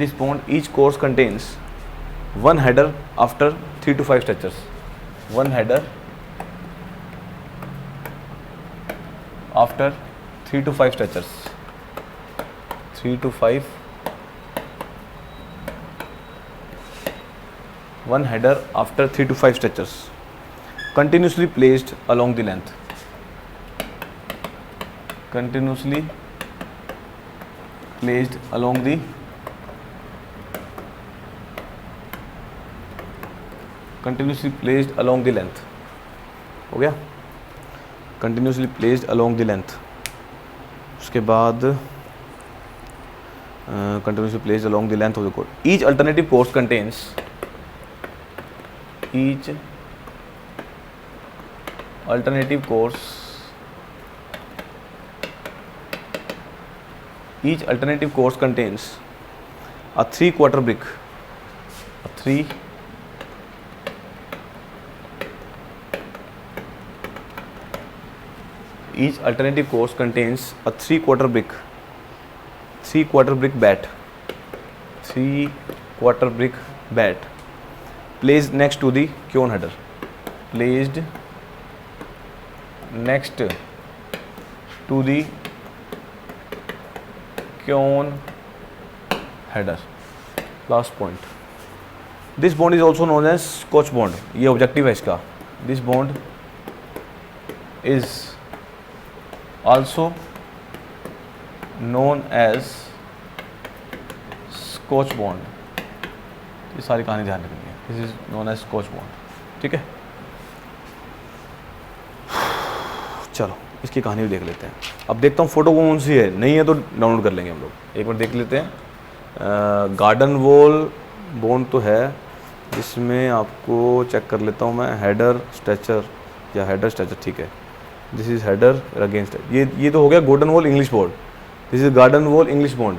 Speaker 1: this bond each course contains one header after 3 to 5 stretchers. One header after 3 to 5 stretchers. 3 to 5. One header after 3 to 5 stretchers. Continuously placed along the length. Continuously placed along the length. हो गया? Continuously placed along the length. उसके बाद continuously placed along the length of the course. Each alternative course contains a 3/4 brick. Each alternative course contains a 3/4 brick bat. 3/4 brick bat placed next to the Kion header. Placed next to the Kion header. Last point. This bond is also known as Scotch bond. ये objective है इसका. This bond is also known as Scotch bond. ये सारी कहानी ध्यान रखनी है. This is known as Scotch bond. ठीक है. चलो इसकी कहानी भी देख लेते हैं. अब देखता हूँ फोटो कौन सी है, नहीं है तो डाउनलोड कर लेंगे हम लोग. एक बार देख लेते हैं. गार्डन वॉल बॉन्ड तो है, इसमें आपको चेक कर लेता हूँ मैं. हेडर स्ट्रेचर या हेडर स्ट्रेचर, ठीक है. दिस इज हेडर अगेंस्ट, ये तो हो गया garden wall English bond. This is garden wall English bond.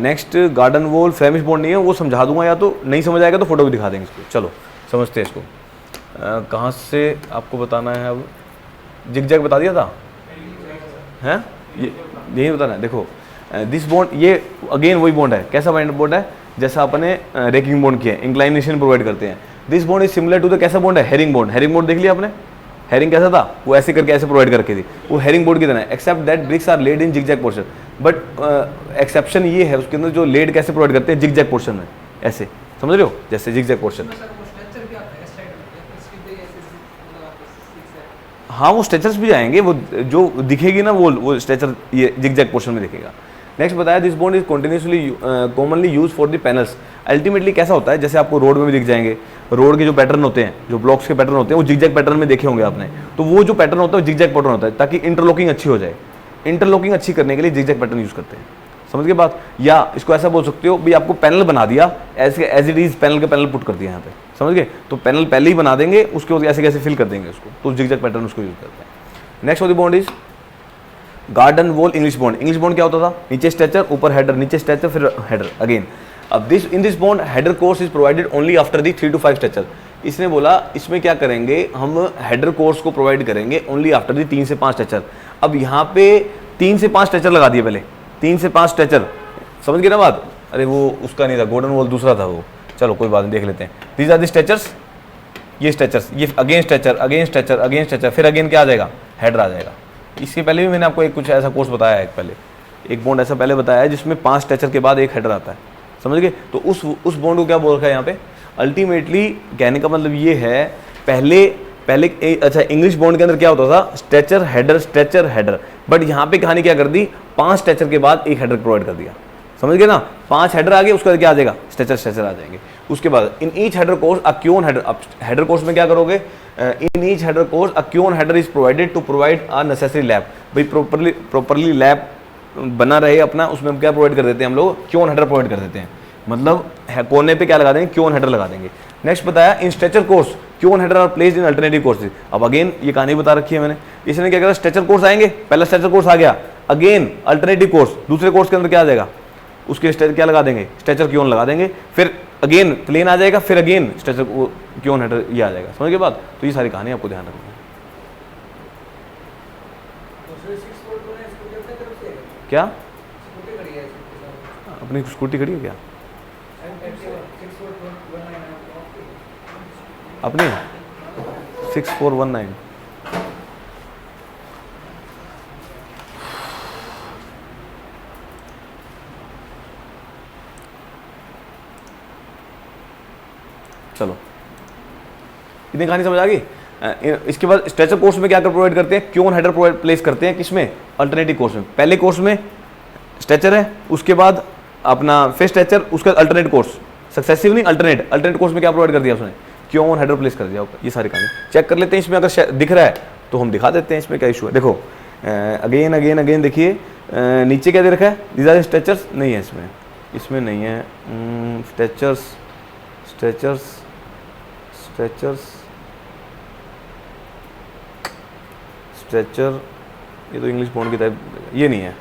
Speaker 1: Next garden wall Flemish bond नहीं है, वो समझा दूंगा, या तो नहीं समझ आएगा तो फोटो भी दिखा देंगे इसको. चलो समझते हैं इसको. कहाँ से आपको बताना है अब? जिग जैग बता दिया था हैं, ये यही बताना है. देखो दिस बॉन्ड, ये अगेन वही बॉन्ड है. कैसा बॉन्ड है? जैसा अपने रेकिंग बॉन्ड किया है, इंक्लाइनेशन प्रोवाइड करते हैं. This bond is similar to the कैसा बॉन्ड है? Herring bond. हेरिंग बॉन्ड देख लिया आपने? हेरिंग कैसा था? वो ऐसे करके ऐसे प्रोवाइड करके थी, वो हेरिंग बोर्ड की तरह है. Except that bricks are laid in zigzag portion. But exception ये है उसके अंदर, जो लेड कैसे प्रोवाइड करते हैं? जिगजैग पोर्शन में. ऐसे समझ रहे हो? जैसे जिगजैग पोर्शन. हाँ वो स्ट्रेचर्स भी आएंगे, वो जो दिखेगी ना वो स्ट्रेचर ये जिगजैग पोर्शन में दिखेगा. नेक्स्ट बताया this bond is continuously commonly use for the panels. Ultimately कैसा होता है, जैसे आपको रोड में भी दिख जाएंगे, रोड के जो पैटर्न होते हैं, जो ब्लॉक्स के पैटर्न होते हैं, वो जिगजैग पैटर्न में देखे होंगे आपने, तो वो जो पैटर्न होता है वो जिगजैग पैटर्न होता है ताकि इंटरलॉकिंग अच्छी हो जाए। इंटरलॉकिंग अच्छी करने के लिए जिगजैग पैटर्न यूज करते हैं, समझ के बात। या इसको ऐसा बोल सकते हो भाई आपको पैनल बना दिया, एज इट इज पैनल के पैनल पुट कर दिया यहाँ पे, समझ गए। तो पैनल पहले ही बना देंगे, उसके बाद ऐसे कैसे फिल कर देंगे उसको, तो जिगजैग पैटर्न उसको यूज करते हैं। Next of the bond is garden wall English bond. English bond क्या होता था, नीचे स्ट्रेचर ऊपर हेडर, नीचे स्ट्रेचर फिर हेडर अगेन। अब this in this bond header course is provided only after the 3 to 5 stretcher. इसने बोला इसमें क्या करेंगे हम, हेडर कोर्स को प्रोवाइड करेंगे ओनली आफ्टर दी 3 से 5 स्ट्रेचर। अब यहाँ पे 3 से 5 स्ट्रेचर लगा दिए पहले, 3 से 5 स्ट्रेचर, समझ गए ना बात। अरे वो उसका नहीं था, गोल्डन वॉल दूसरा था वो, चलो कोई बात नहीं, देख लेते हैं। दीज आर दी स्ट्रेचर्स, ये स्ट्रेचर्स, ये again stretcher again stretcher again stretcher, फिर अगेन क्या आ जाएगा, हेडर आ जाएगा। इसके पहले भी मैंने आपको एक कुछ ऐसा कोर्स बताया है, पहले एक बॉन्ड ऐसा पहले बताया है जिसमें 5 स्ट्रेचर के बाद एक हेडर आता है, समझ गए। तो उस बॉन्ड को क्या बोल रखा है यहाँ पे, अल्टीमेटली कहने का मतलब ये है, पहले अच्छा इंग्लिश बॉन्ड के अंदर क्या होता था, स्ट्रेचर हेडर, बट यहाँ पे कहानी क्या कर दी, 5 स्ट्रेचर के बाद एक हेडर प्रोवाइड कर दिया, समझ गए ना। 5 हेडर आ गए, उसके बाद क्या आ जाएगा, स्ट्रेचर आ जाएंगे। उसके बाद in each header course a queen header, अब हेडर कोर्स में क्या करोगे, in each header course a queen header is provided to provide a necessary lap. भाई प्रॉपरली लैब बना रहे अपना, उसमें हम क्या प्रोवाइड कर देते हैं, हम लोग क्योन हेडर प्रोवाइड कर देते हैं, मतलब कोने पे क्या लगा देंगे, क्योन हेडर लगा देंगे। नेक्स्ट बताया in stretcher course queen header are placed in alternative courses. अब अगेन ये कहानी बता रखी है मैंने, इसने क्या करा, स्ट्रेचर कोर्स आएंगे, पहला स्ट्रेचर कोर्स आ गया, अगेन अल्टरनेटिव कोर्स, दूसरे कोर्स के अंदर क्या आ जाएगा, उसके क्या लगा देंगे, स्ट्रेचर क्योन लगा देंगे, फिर अगेन प्लेन आ जाएगा, फिर अगेन स्ट्रेचर क्योन हेडर ये आ जाएगा, समझ के बाद। तो ये सारी कहानी आपको ध्यान रखनी है। क्या अपनी स्कूटी खड़ी है क्या अपनी 6419? चलो इतनी कहानी समझ आ गई। इसके बाद स्ट्रेचर कोर्स में क्या कर प्रोवाइड करते हैं, क्योन हेडर प्रोवाइड प्लेस करते हैं, किसमें, अल्टरनेटिव कोर्स में। पहले कोर्स में स्ट्रेचर है, उसके बाद अपना फिर स्ट्रेचर, उसका अल्टरनेट कोर्स, सक्सेसिव नहीं अल्टरनेट कोर्स में क्या प्रोवाइड कर दिया उसने, क्योन हेडर प्लेस कर दिया ऊपर। ये सारी कहानी चेक कर लेते हैं, इसमें अगर दिख रहा है तो हम दिखा देते हैं, इसमें क्या इशू है। देखो अगेन देखिए, नीचे क्या दे रखा है, दीज आर स्ट्रेचर्स, नहीं है इसमें नहीं है, स्ट्रेचर्स स्ट्रेचर, ये तो इंग्लिश बॉन्ड की टाइप, ये नहीं है,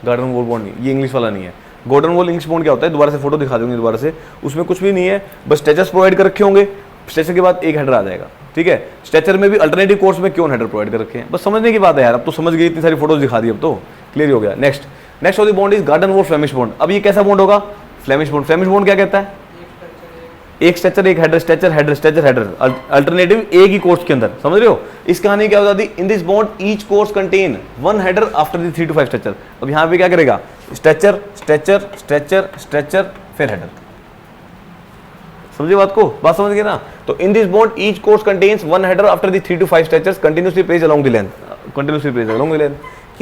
Speaker 1: गार्डन वॉल बॉन्ड नहीं, ये इंग्लिश वाला नहीं है। गोल्डन वॉल इंग्लिश बॉन्ड क्या होता है, दोबारा से फोटो दिखा दूंगी दोबारा से, उसमें कुछ भी नहीं है, बस स्ट्रेचर्स प्रोवाइड कर रखे होंगे, स्ट्रेचर के बाद एक हेडर आ जाएगा, ठीक है। स्ट्रेचर में भी अल्टरनेटिव कोर्स में क्यों हेडर प्रोवाइड कर रखे हैं, बस समझने की बात है यार, अब तो समझ गई, इतनी सारी फोटोज दिखा दी, अब तो क्लियर हो गया। Next of the bond is garden wall Flemish bond. अब ये कैसा बॉन्ड होगा, फ्लेमिश बॉन्ड क्या कहता है, एक स्ट्रेचर एक हेडर, स्ट्रेचर हेडर अल्टरनेटिव एक ही कोर्स के अंदर, समझ रहे हो। इस कहानी क्या बता दी, in this bond each course contain 1 header after the 3 to 5 stretcher. अब यहाँ पे क्या करेगा, स्ट्रेचर फिर हेडर, समझिए बात को, बात समझ गए ना। तो इन this bond each course contains 1 header after the 3 to 5 stretchers continuously placed along the length,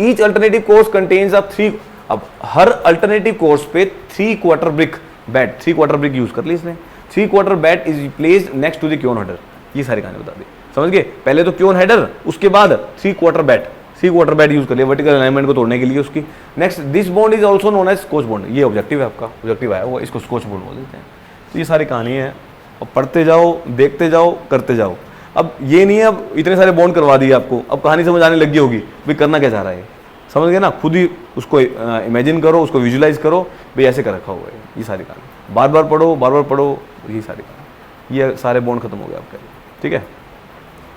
Speaker 1: each alternative course contains a 3। अब हर अल्टरनेटिव कोर्स पे 3 क्वार्टर ब्रिक यूज कर ली इसने, 3 quarter bat is placed next to the queen header. ये सारी कहानी बता दी, समझ गए। पहले तो क्योन हेडर, उसके बाद 3 क्वार्टर बैट यूज कर लिया वर्टिकल अलाइनमेंट को तोड़ने के लिए उसकी। Next this bond is also known as Scotch bond, ये ऑब्जेक्टिव है आपका, ऑब्जेक्टिव आया हुआ, इसको स्कॉच बॉन्ड बोल देते हैं। तो ये सारी कहानी है, अब पढ़ते जाओ, देखते जाओ, करते जाओ। अब ये नहीं है अब इतने सारे बॉन्ड करवा दिए आपको, अब कहानी समझ आने लगी होगी भाई करना क्या चाह रहा है, समझ गए ना। खुद ही उसको इमेजिन करो, उसको विजुलाइज करो, भाई ऐसे कर रखा हुआ है। ये सारी कहानी बार बार पढ़ो, ये सारी कहानी, ये सारे बॉन्ड खत्म हो गए आपके, ठीक है।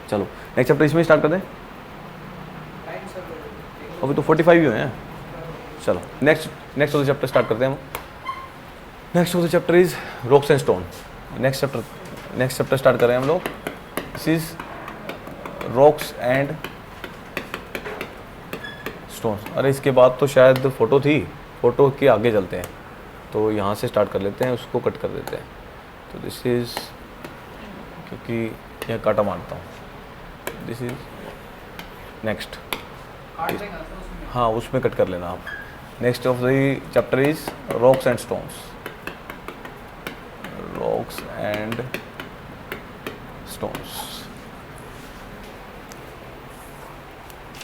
Speaker 1: चलो नेक्स्ट चैप्टर इसमें स्टार्ट कर दें, अभी तो 45 ही हुए हैं। चलो next of the chapter start करते हैं हम। Next of the chapter is rocks and stone. Next chapter start कर रहे हैं हम लोग, this is rocks and stone. अरे इसके बाद तो शायद फोटो थी, फोटो के आगे चलते हैं, तो यहाँ से स्टार्ट कर लेते हैं, उसको कट कर देते हैं। तो दिस इज, क्योंकि यह काटा मारता हूँ, दिस इज नेक्स्ट, हाँ उसमें कट कर लेना आप, next of the chapter is rocks and stones, rocks and stones.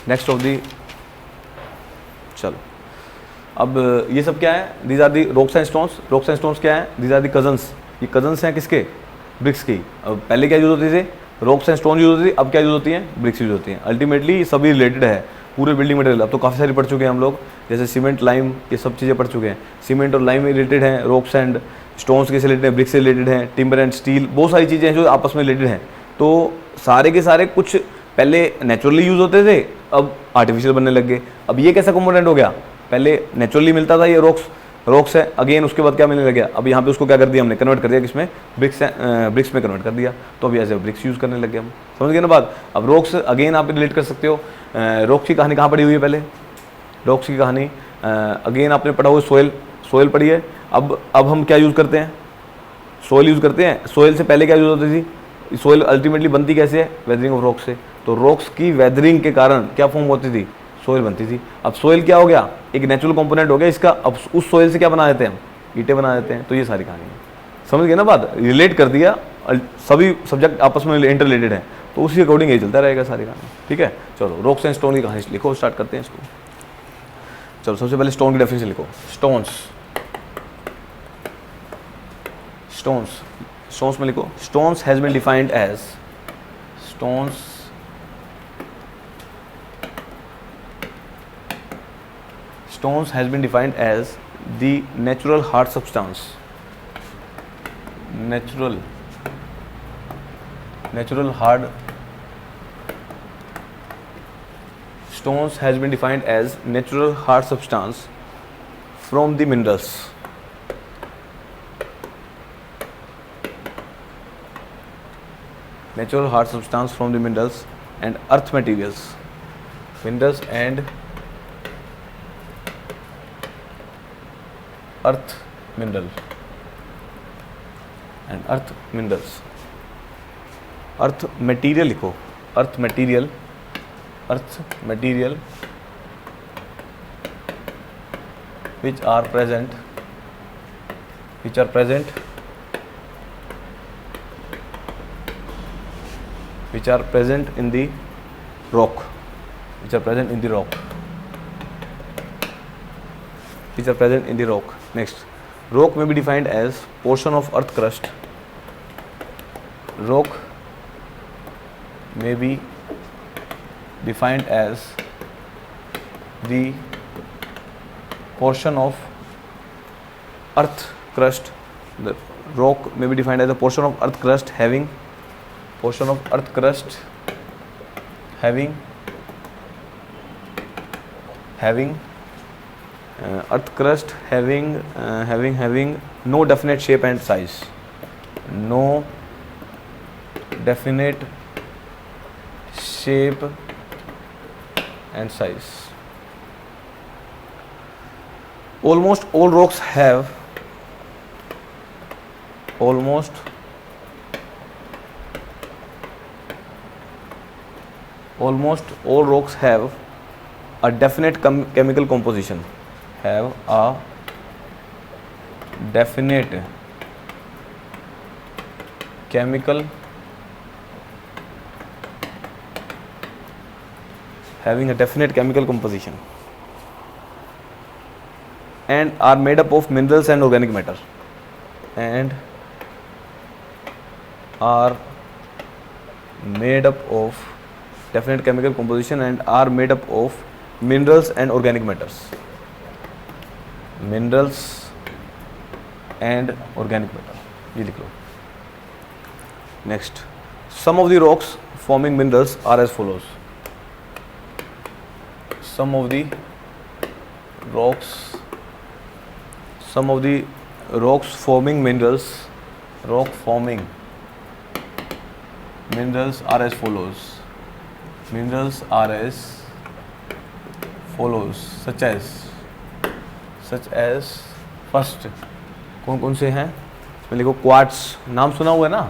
Speaker 1: Next of the, चलो अब ये सब क्या है, these are the rocks and stones. Rocks and stones क्या है, दीज आर दी कजन्स, ये कजन्स हैं किसके, ब्रिक्स की। अब पहले क्या यूज होती थी, रॉक्स एंड स्टोन यूज होती थी, अब क्या यूज होती है, ब्रिक्स यूज होती हैं। अल्टीमेटली सभी रिलेटेड है, पूरे बिल्डिंग मटेरियल। अब तो काफ़ी सारी पढ़ चुके हैं हम लोग, जैसे सीमेंट, लाइम, ये सब चीज़ें पढ़ चुके हैं। सीमेंट और लाइम रिलेटेड हैं, रॉक्स एंड स्टोन्स के से रिलेटेड हैं, ब्रिक्स से रिलेटेड हैं, टिम्बर एंड स्टील, बहुत सारी चीज़ें हैं जो आपस में रिलेटेड हैं। तो सारे के सारे कुछ पहले नेचुरली यूज होते थे, अब आर्टिफिशियल बनने लग गए। अब ये कैसा कंपोनेंट हो गया, पहले नेचुरली मिलता था ये रॉक्स है, अगेन उसके बाद क्या मिलने लग गया, अब यहाँ पे उसको क्या कर दिया हमने, कन्वर्ट कर दिया किसमें, ब्रिक्स में कन्वर्ट कर दिया। तो अभी ऐसे ब्रिक्स यूज़ करने लग गए हम, समझ गए ना बात। अब रॉक्स अगेन आप रिलेट कर सकते हो, रॉक्स की कहानी कहाँ पढ़ी हुई है, पहले रॉक्स की कहानी अगेन आपने पढ़ा हुआ सोयल पढ़ी है। अब हम क्या यूज़ करते हैं, सोयल यूज़ करते हैं। सोयल से पहले क्या यूज़ होती थी, सोयल अल्टीमेटली बनती कैसे है, वेदरिंग ऑफ रॉक्स से। तो रॉक्स की वेदरिंग के कारण क्या फॉर्म होती थी, सोयल बनती थी। अब सोयल क्या हो गया, एक नेचुरल कंपोनेंट हो गया इसका, अब उस सोयल से क्या बना देते हैं हम, ईंटें बना देते हैं। तो ये सारी कहानी है, समझ गए ना बात, रिलेट कर दिया, सभी सब्जेक्ट आपस में इंटर रिलेटेड है, तो उसी अकॉर्डिंग ये चलता रहेगा सारी कहानी, ठीक है। चलो रॉक्स एंड स्टोन की कहानी लिखो, स्टार्ट करते हैं इसको। चलो सबसे पहले स्टोन की डेफिनेशन लिखो। स्टोन्स में लिखो, stones has been defined as, Stones has been defined as the natural hard substance, natural hard stones has been defined as natural hard substance from the minerals, natural hard substance from the minerals and earth materials, minerals and earth mineral and earth minerals। earth material लिखो, earth material which are present in the rock, Next, rock may be defined as portion of earth crust. Rock may be defined as the portion of earth crust. The rock may be defined as a portion of earth crust having earth crust having no definite shape and size, almost all rocks have a definite chemical composition, having a definite chemical composition and are made up of minerals and organic matter, definite chemical composition and are made up of minerals and organic matters, ये लिख लो। Next, some of the rocks forming minerals are as follows. Some of the rocks forming minerals are as follows, such as first कौन कौन से हैं इसमें लिखो, quartz, नाम सुना हुआ है ना,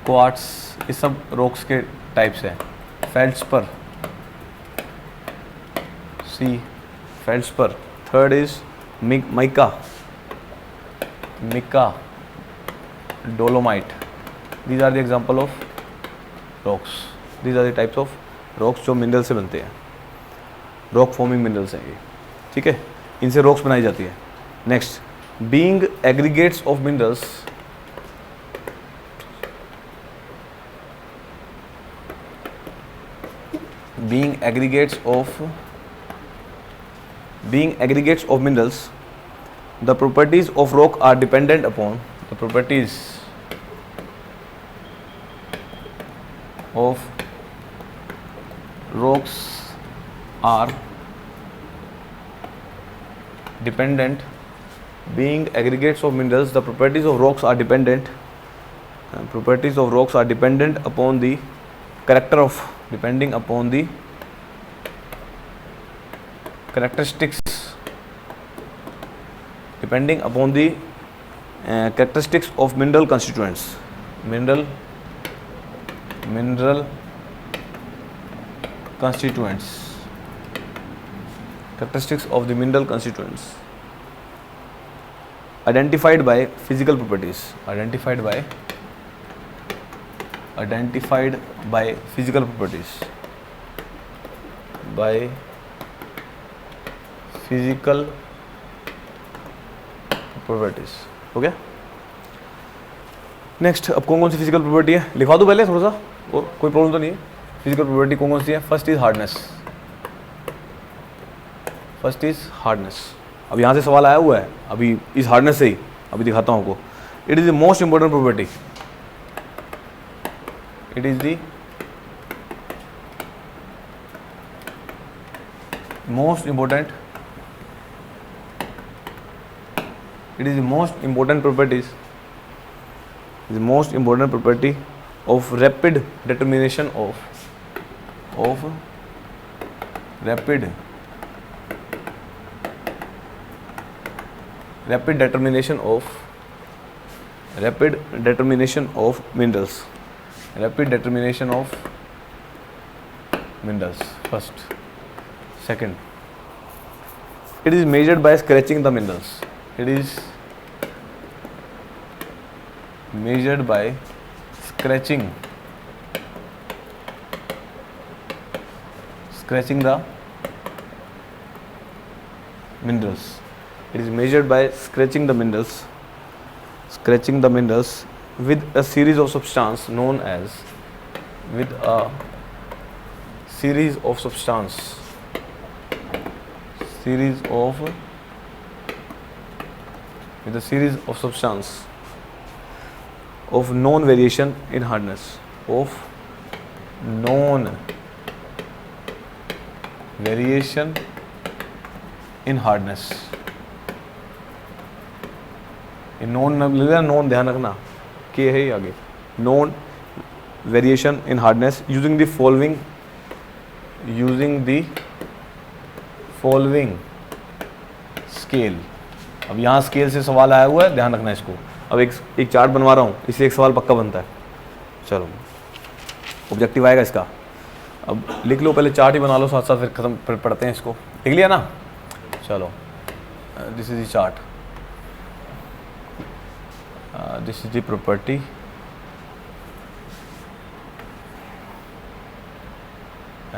Speaker 1: क्वार्ट्स, ये सब रॉक्स के टाइप्स हैं। फेल्ड्सपर, feldspar. Third is mica, dolomite. These are the example of rocks. These are the types of rocks जो मिनरल से बनते हैं, रॉक फॉर्मिंग मिनरल्स हैं ये, ठीक है, इनसे रॉक्स बनाई जाती है. Next, being aggregates of minerals, being aggregates of minerals, the properties of rock are dependent upon the properties of rocks are dependent. Being aggregates of minerals, the properties of rocks are dependent. Properties of rocks are dependent upon the character of, depending upon the characteristics, depending upon the characteristics of mineral constituents, mineral constituents, characteristics of the mineral constituents, identified by physical properties, identified by physical properties, by physical properties. हो गया. Next, अब कौन कौन सी physical property है लिखवा दो पहले थोड़ा सा, और कोई प्रॉब्लम तो नहीं है. फिजिकल प्रॉपर्टी कौन कौन सी है? First is hardness, first is hardness. अब यहाँ से सवाल आया हुआ है, अभी इस हार्डनेस से ही अभी दिखाता हूँ आपको. It is the most important property, it is the most important, it is the most important properties, the most important property of rapid determination of rapid determination of minerals, rapid determination of minerals. First. Second, it is measured by scratching the minerals. It is measured by scratching the minerals. It is measured by scratching the minerals with a series of substance known as, with a series of substance of known variation in hardness, of known variation in hardness. Non non ध्यान रखना, के है आगे. Non variation in hardness using the following scale. अब यहाँ scale से सवाल आया हुआ है, ध्यान रखना इसको. अब एक चार्ट बनवा रहा हूँ, इससे एक सवाल पक्का बनता है. चलो, ऑब्जेक्टिव आएगा इसका. अब लिख लो, पहले चार्ट ही बना लो साथ साथ, फिर पढ़ते हैं इसको. लिख लिया ना? चलो, this is the chart. This is the property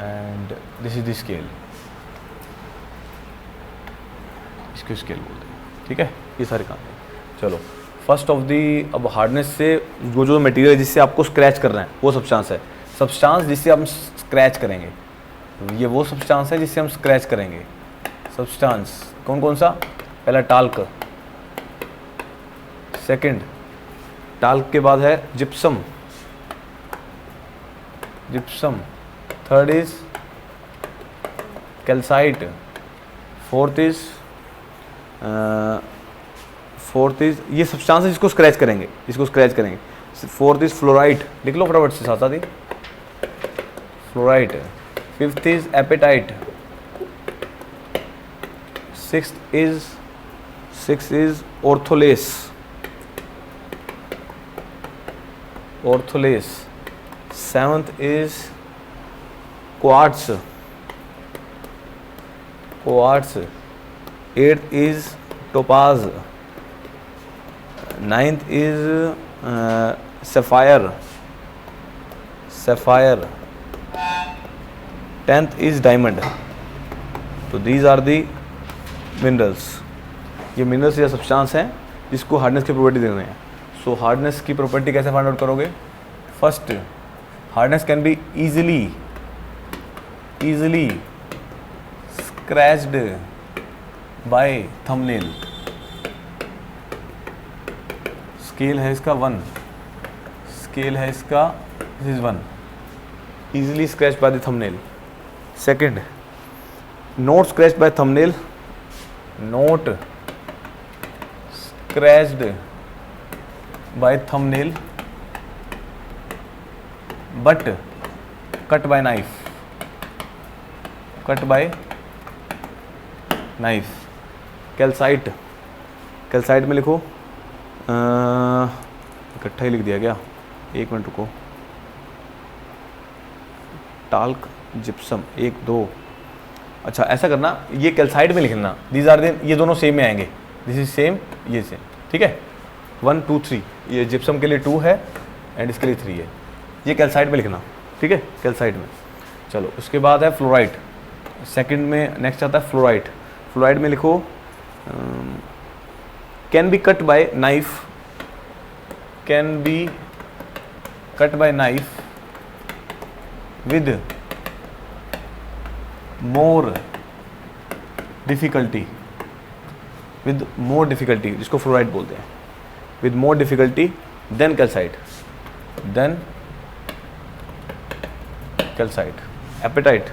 Speaker 1: and this is the scale. इसको स्केल बोलते हैं, ठीक है. ये सारे काम है. चलो, फर्स्ट ऑफ दी, अब हार्डनेस से जो मटेरियल जिससे आपको स्क्रैच करना है वो सब्सटेंस है. सब्सटेंस जिससे हम स्क्रैच करेंगे, ये वो सब्सटेंस है जिससे हम स्क्रैच करेंगे. सब्सटेंस कौन कौन सा? पहला टाल्क, सेकंड टाल्क के बाद है gypsum, third is calcite, fourth is ये सब्सटेंस जिसको स्क्रैच करेंगे, फोर्थ इज फ्लोराइट. लिख लो फटाफट से साथ साथ ही, fluorite. Fifth is apatite. Sixth is orthoclase. Seventh is quartz. Quartz, 8th is topaz, 9th is sapphire, 10th is diamond. तो दीज आर दी मिनरल्स, ये मिनरल्स या सब्सटेंस हैं जिसको हार्डनेस की प्रॉपर्टी देने हैं। सो हार्डनेस की प्रॉपर्टी कैसे फाइंड आउट करोगे? First, hardness can be easily scratched by thumbnail। Scale है इसका 1, स्केल है इसका this is 1, easily scratched by the thumbnail। Second, not scratched by thumbnail, not scratched by thumbnail but cut by knife, cut by knife। Calcite, calcite में लिखो, इकट्ठा ही लिख दिया क्या, 1 मिनट रुको। Talc, gypsum, 1 2। अच्छा ऐसा करना, ये कैल्साइट में लिखना, दीज आर देन, ये दोनों सेम में आएंगे, दिस इज सेम, ये सेम, ठीक है। 1 2 3, ये जिप्सम के लिए 2 है एंड इसके लिए 3 है, ये कैल्साइट में लिखना, ठीक है, कैल्साइट में। चलो उसके बाद है फ्लोराइड, सेकंड में नेक्स्ट आता है फ्लोराइड। फ्लोराइड में लिखो can be cut by knife, can be cut by knife with more difficulty, with more difficulty, जिसको फ्लोराइड बोलते हैं, with more difficulty than calcite, then calcite। appetite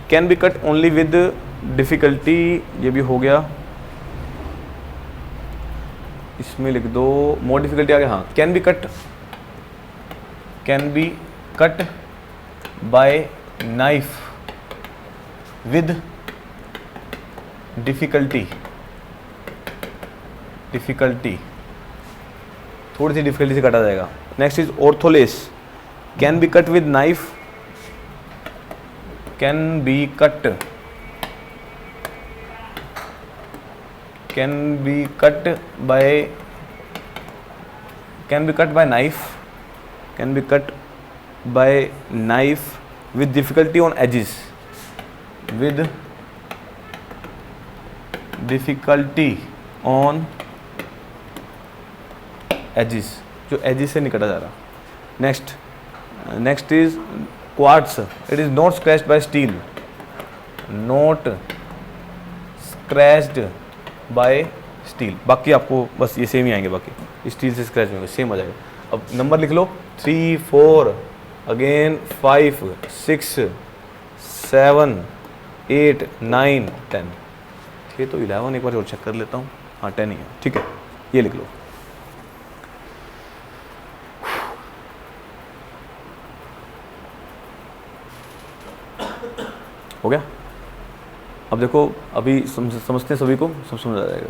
Speaker 1: can be cut only with difficulty, ये भी हो गया, इसमें लिख दो more difficulty आ गया, हाँ, can be cut by knife with difficulty, थोड़ी सी डिफिकल्टी से काटा जाएगा। Next is orthoclase, can be cut with knife, can be cut by knife with difficulty on edges, with difficulty on edges, जो edges से नहीं कटा जा रहा। next is quartz, it is not scratched by steel, not scratched by steel। बाकी आपको बस ये सेम ही आएंगे, बाकी स्टील से स्क्रैच में सेम आ जाएगा। अब नंबर लिख लो, 3 4 अगेन 5 6 7 8 9 10। ये तो 11, एक बार और चेक कर लेता हूँ, हाँ 10 ही है, ठीक है, ये लिख लो। हो गया? अब देखो, अभी समझते हैं सभी को, सब समझ आ जाएगा।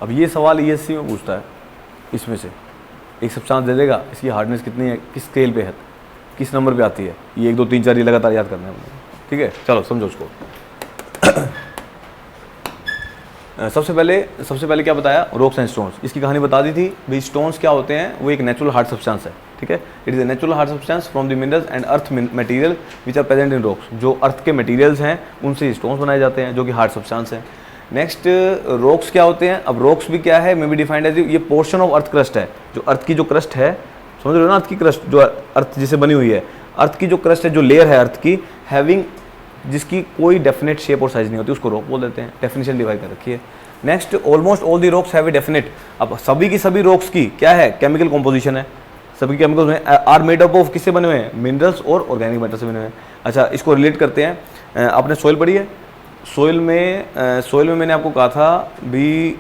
Speaker 1: अब ये सवाल ईएससी में पूछता है, इसमें से एक सब्सटेंस दे देगा, इसकी हार्डनेस कितनी है, किस स्केल पे है, किस नंबर पे आती है, ये 1 2 3 4 ये लगातार याद करना है, ठीक है। चलो समझो उसको। सबसे पहले क्या बताया, रॉक्स एंड स्टोन्स, इसकी कहानी बता दी थी भाई। स्टोन्स क्या होते हैं, वो एक नेचुरल हार्ड सब्सटेंस है, ठीक है। It is a natural hard substance from the minerals and earth material which are present in rocks. जो अर्थ के मटेरियल्स हैं उनसे स्टोन्स बनाए जाते हैं, जो कि हार्ड सब्सटेंस हैं। नेक्स्ट, रॉक्स क्या होते हैं। अब रॉक्स भी क्या है, मे बी डिफाइंड एज ये पोर्शन ऑफ अर्थ क्रस्ट है, जो अर्थ की जो क्रस्ट है, समझ रहे हो ना, अर्थ की क्रस्ट जो अर्थ जिसे बनी हुई है, अर्थ की जो क्रस्ट है, जो लेयर है अर्थ की, हैविंग, जिसकी कोई डेफिनेट शेप और साइज नहीं होती, उसको रॉक बोल देते हैं। डेफिनेशन डिवाइड कर रखी है। Next, almost all the rocks have a definite. अब सभी की सभी रॉक्स की क्या है, केमिकल कॉम्पोजिशन है, सभी केमिकल्स में आर मेड अप ऑफ, किससे बने हुए हैं, मिनरल्स और ऑर्गेनिक मैटर से बने हुए हैं। अच्छा, इसको रिलेट करते हैं, आपने सॉइल पढ़ी है, सॉइल में मैंने आपको कहा था भी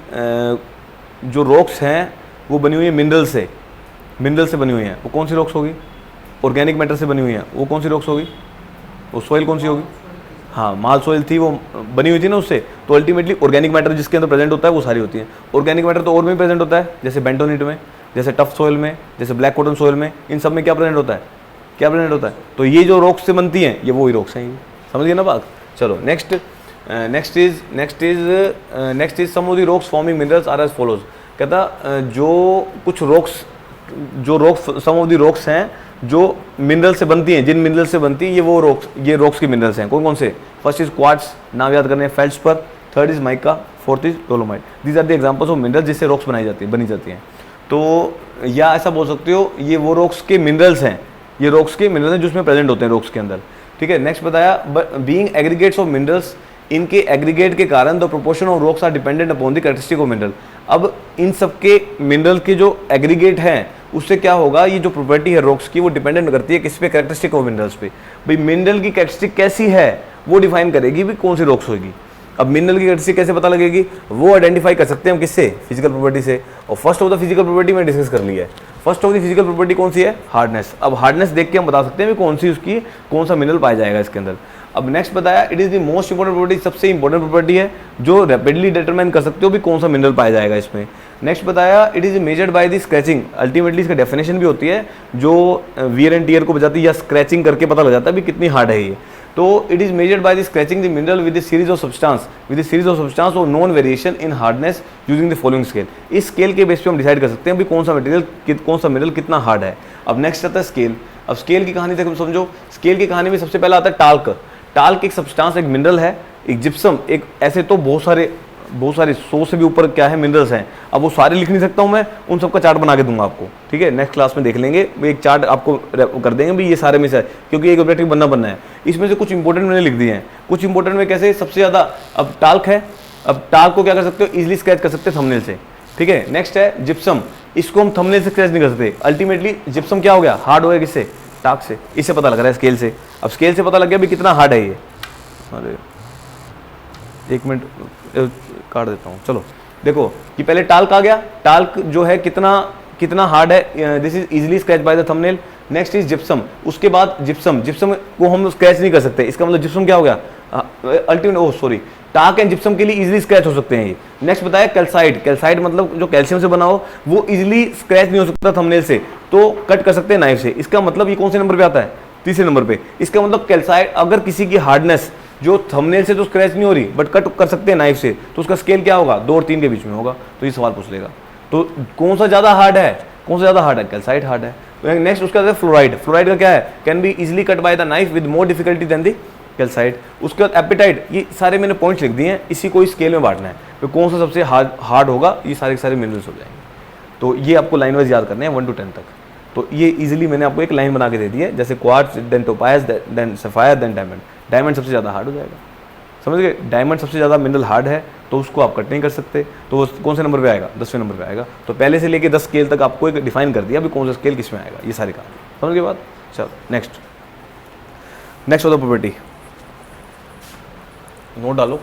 Speaker 1: जो रॉक्स हैं वो बनी हुई है मिनरल से बनी हुई हैं। वो कौन सी रॉक्स होगी, ऑर्गेनिक मैटर से बनी हुई है, वो कौन सी रॉक्स होगी, वो सॉइल कौन सी होगी, हाँ माल सॉइल थी, वो बनी हुई थी ना उससे। तो अल्टीमेटली ऑर्गेनिक मैटर जिसके अंदर प्रेजेंट होता है वो सारी होती है। ऑर्गेनिक मैटर तो और में प्रेजेंट होता है, जैसे बेंटोनिट में, जैसे टफ सोइल में, जैसे ब्लैक कॉटन सोइल में, इन सब में क्या प्रेजेंट होता है, क्या प्रेजेंट होता है? तो ये जो रॉक्स से बनती हैं ये वही रॉक्स हैं, समझ गए ना बात। चलो next is some of the rocks forming minerals are as follows. कहता जो कुछ rocks some of the rocks हैं जो मिनरल से बनती हैं, जिन मिनरल से बनती है ये रॉक्स की मिनरल्स हैं। कौन कौन से? फर्स्ट इज क्वार्ट्ज, नाम याद करने हैं, feldspar, third is mica, fourth is dolomite. These are the examples of minerals जिससे रॉक्स बनी जाती हैं। तो या ऐसा बोल सकते हो ये वो रॉक्स के मिनरल्स हैं, ये रॉक्स के मिनरल्स हैं जो उसमें प्रेजेंट होते हैं रॉक्स के अंदर, ठीक है। नेक्स्ट बताया बीइंग एग्रीगेट्स ऑफ मिनरल्स, इनके एग्रीगेट के कारण the proportion of rocks are dependent upon the characteristic of mineral. अब इन सब के मिनरल के जो एग्रीगेट हैं उससे क्या होगा, ये जो प्रॉपर्टी है रॉक्स की वो डिपेंडेंट करती है किस पे, कैरेक्टरिस्टिक ऑफ मिनरल्स पे। भाई मिनरल की कैरेक्टरिस्टिक कैसी है वो डिफाइन करेगी भी कौन सी रॉक्स होगी। अब मिनरल की कैरेक्टरिस्टिक कैसे पता लगेगी, वो आइडेंटिफाई कर सकते हैं हम किससे, फिजिकल प्रॉपर्टी से। और first of the physical property में डिस्कस कर लिया है। First of the physical property कौन सी है, हार्डनेस। अब हार्डनेस देख के हम बता सकते हैं कौन सी उसकी कौन सा मिनरल पाया जाएगा इसके अंदर। अब नेक्स्ट बताया it is the most important property, सबसे इंपॉर्टेंट प्रॉपर्टी है जो रैपिडली डिटरमाइन कर सकते हो भी कौन सा मिनरल पाया जाएगा इसमें। नेक्स्ट बताया it is measured by the scratching, ultimately इसका डेफिनेशन भी होती है जो वियर एंड टियर को बचाती है या स्क्रैचिंग करके पता लग जाता है भी कितनी हार्ड है ये। तो it is measured by the scratching the mineral with series of substance और known variation in hardness using the following scale. इस स्केल के बेस पे हम डिसाइड कर सकते हैं भी कौन सा मटेरियल कौन सा मिनरल कितना हार्ड है। अब नेक्स्ट आता है स्केल। अब स्केल की कहानी तक समझो। स्केल की कहानी में सबसे पहला आता है टाल्क। टाल्क एक सब्सटेंस, एक मिनरल है, एक जिप्सम, एक ऐसे तो बहुत सारे 100 से भी ऊपर क्या है मिनरल्स हैं। अब वो सारे लिख नहीं सकता हूँ मैं, उन सबका चार्ट बना के दूंगा आपको, ठीक है। नेक्स्ट क्लास में देख लेंगे, एक चार्ट आपको कर देंगे भी ये सारे में से, क्योंकि एक ऑब्जेक्टिव बनना है। इसमें से कुछ इंपॉर्टेंट मैंने लिख दिए हैं, कुछ इंपॉर्टेंट में कैसे सबसे ज़्यादा। अब टाल्क है, अब टाल्क को क्या कर सकते हो, इजिली स्क्रैच कर सकते हैं थंबनेल से, ठीक है। नेक्स्ट है जिप्सम, इसको हम थंबनेल से स्क्रैच नहीं कर सकते। अल्टीमेटली जिप्सम क्या हो गया, हार्ड हो गया किससे, टाल्क से। इससे पता लग रहा है स्केल से। अब स्केल से पता लग गया भी कितना हार्ड है ये। अरे एक मिनट काट देता हूँ। चलो देखो कि पहले टाल्क आ गया, टाल्क जो है कितना हार्ड है, this is easily scratch by the thumbnail. Next is gypsum, उसके बाद जिप्सम को हम स्क्रैच नहीं कर सकते। इसका मतलब जिप्सम क्या हो गया, अल्टीमेट टाल्क एंड जिप्सम के लिए इजीली स्क्रैच हो सकते हैं ये। नेक्स्ट बताया कैल्साइट। कैल्साइट मतलब जो कैल्शियम से बना हो वो इजीली स्क्रैच नहीं हो सकता थंबनेल से, तो कट कर सकते हैं नाइफ से। इसका मतलब ये कौन से नंबर पे आता है, तीसरे नंबर पे। इसका मतलब कैल्साइट अगर किसी की हार्डनेस जो थंबनेल से तो स्क्रैच नहीं हो रही बट कट कर सकते हैं नाइफ से, तो उसका स्केल क्या होगा, 2 और 3 के बीच में होगा। तो ये सवाल पूछ लेगा। तो कौन सा ज़्यादा हार्ड है, कैल्साइट हार्ड है। नेक्स्ट उसका है फ्लोराइड। फ्लोराइड का क्या है, can be easily cut by the knife with more difficulty than the calcite. उसके बाद एपेटाइट। ये सारे मैंने पॉइंट्स लिख दिए हैं, इसी को स्केल में बांटना है तो कौन सा सबसे हार्ड होगा, ये सारे के सारे मिनरल्स हो जाएंगे। तो ये आपको लाइन वाइज याद करने हैं 1 to 10 तक। तो ये इजीली मैंने आपको एक लाइन बना के दे दी है, जैसे quartz, then topaz, then sapphire, then diamond. Diamond सबसे ज़्यादा हार्ड हो जाएगा, समझ गए। डायमंड सबसे ज़्यादा मिनरल हार्ड है तो उसको आप कट नहीं कर सकते, तो वो कौन से नंबर पे आएगा, 10वें नंबर पे आएगा। तो पहले से लेके 10 स्केल तक आपको एक डिफाइन कर दिया अभी कौन सा स्केल किस में आएगा, ये सारी कहानी समझ गए बात। चलो नेक्स्ट होता प्रॉपर्टी। नोट डालो,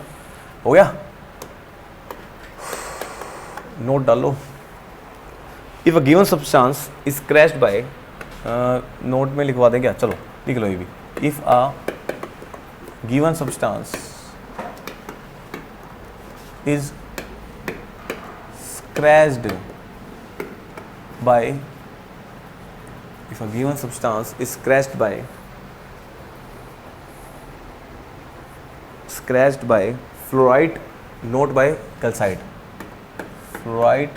Speaker 1: हो गया, नोट डालो। If a given substance is crashed by, note में लिखवा दें क्या, चलो लिख लो ये भी। इफ अ given substance is scratched by, if a given substance is scratched by fluorite, not by calcite, fluorite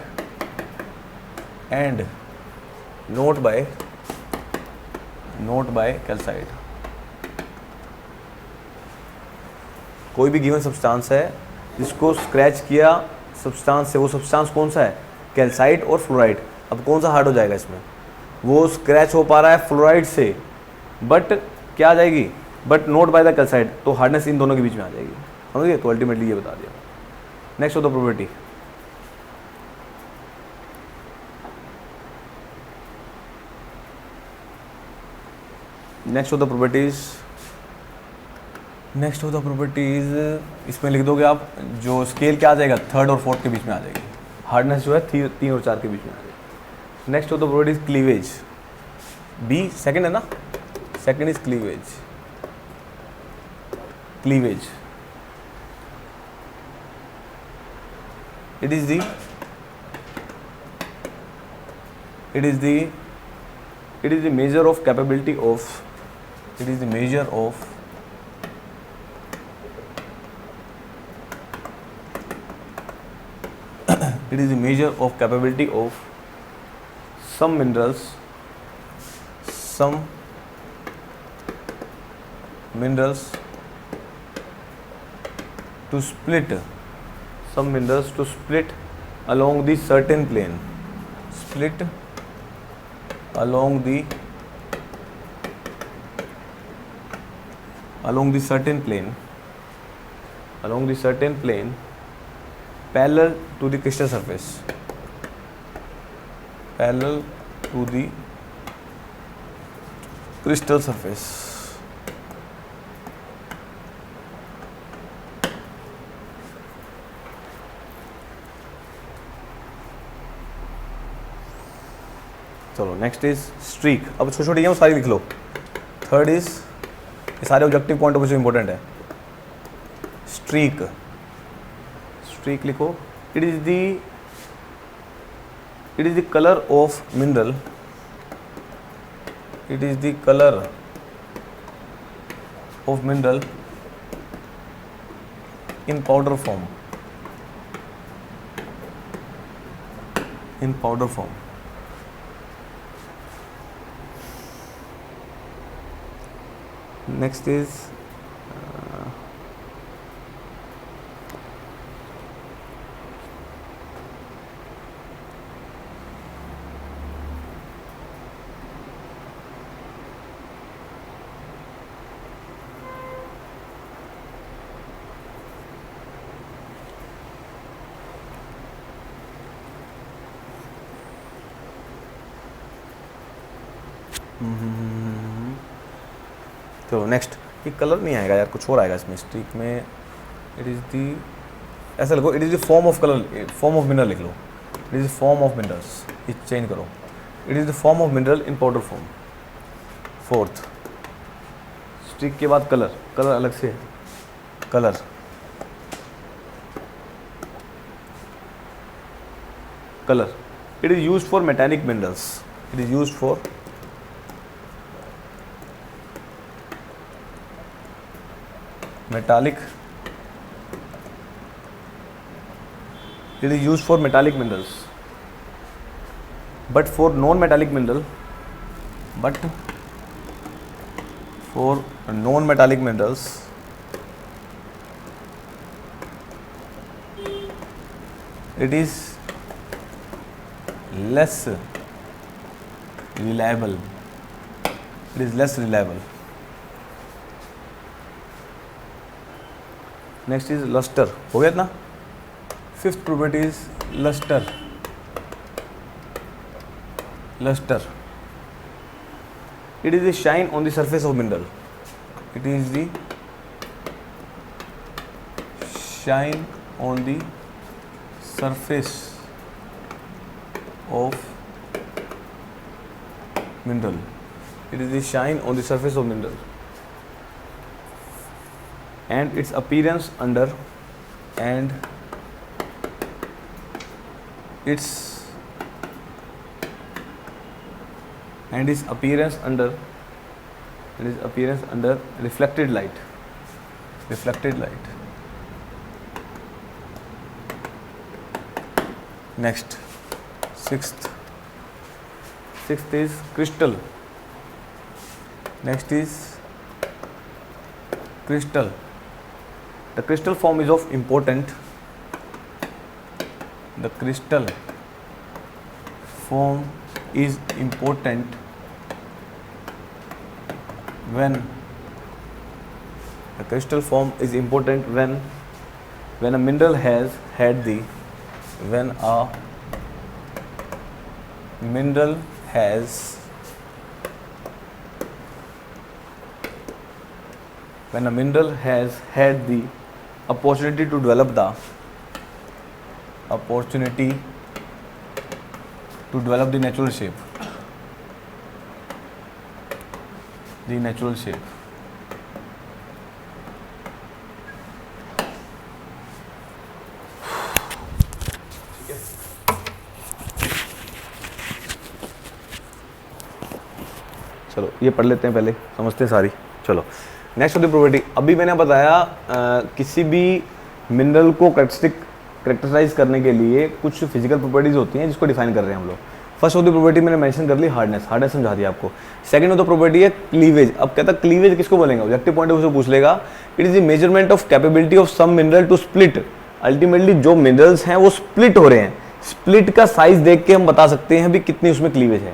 Speaker 1: and not by calcite। कोई भी गिवन सब्सटेंस है जिसको स्क्रैच किया सब्सटेंस से, वो सब्सटेंस कौन सा है, कैल्साइट और फ्लोराइड। अब कौन सा हार्ड हो जाएगा इसमें, वो स्क्रैच हो पा रहा है फ्लोराइड से बट क्या आ जाएगी, but note by the calcite, तो हार्डनेस इन दोनों के बीच में आ जाएगी, समझ गए। तो अल्टीमेटली ये बता दिया। नेक्स्ट होता प्रॉपर्टी। नेक्स्ट होता प्रॉपर्टीज, इसमें लिख दोगे आप, जो स्केल क्या आ जाएगा, 3rd और 4th के बीच में आ जाएगी। हार्डनेस जो है 3 और 4 के बीच में आ जाएगी। नेक्स्ट होता प्रॉपर्टीज क्लीवेज, बी सेकंड है ना, second is cleavage. It is the it is the measure of capability of, it is the measure of it is the measure of capability of some minerals to split, some minerals to split along the certain plane, split along the certain plane, parallel to the crystal surface, parallel to the crystal surface. चलो next is streak. अब छोटी छोटी सारी लिख लो. Third is, ये सारे objective point of view से important है. स्ट्रीक, स्ट्रीक लिखो. It is the colour of mineral, it is the color of mineral in powder form, in powder form. Next is चलो नेक्स्ट. ये कलर नहीं आएगा यार, कुछ और आएगा इसमें. स्ट्रीक में इट इज़ दी, ऐसा लिखो, it is the form of colour, form of mineral लिख लो. It is the form of minerals, ये चेंज करो. It is the form of mineral in powder form. Fourth, streak के बाद colour, colour अलग से है. Colour, colour, it is used for metallic minerals. It is used for metallic, it is used for metallic minerals, but for non metallic mineral, but for non metallic minerals it is less reliable, it is less reliable. Next is luster. हो गया इतना. Fifth property is luster. Luster, it is the shine on the surface of mineral. It is the shine on the surface of mineral. It is the shine on the surface of mineral and its appearance under, and its appearance under, and its appearance under reflected light, reflected light. Next, sixth is crystal. Next is crystal. The crystal form is of important. The crystal form is important when, the crystal form is important when a mineral has had the, when a mineral has, when a mineral has had the opportunity to develop the, opportunity to develop the natural shape, the natural shape. चलो ये पढ़ लेते हैं, पहले समझते हैं सारी। चलो नेक्स्ट होती है प्रॉपर्टी। अभी मैंने बताया किसी भी मिनरल को करेक्टराइज करने के लिए कुछ फिजिकल प्रॉपर्टीज होती हैं जिसको डिफाइन कर रहे हैं हम लोग। फर्स्ट ऑफ द प्रॉपर्टी मैंने मेंशन कर ली, हार्डनेस समझा दिया आपको। सेकंड ऑफ द प्रॉपर्टी है क्लीवेज। अब कहता है क्लीवेज किसको बोलेंगे, ऑब्जेक्टिव पॉइंट ऑफ व्यू से पूछ लेगा। It is the measurement of capability of some mineral to split. Ultimately जो मिनरल्स हैं वो स्प्लिट हो रहे हैं, स्प्लिट का साइज देख के हम बता सकते हैं भी कितनी उसमें क्लीवेज है।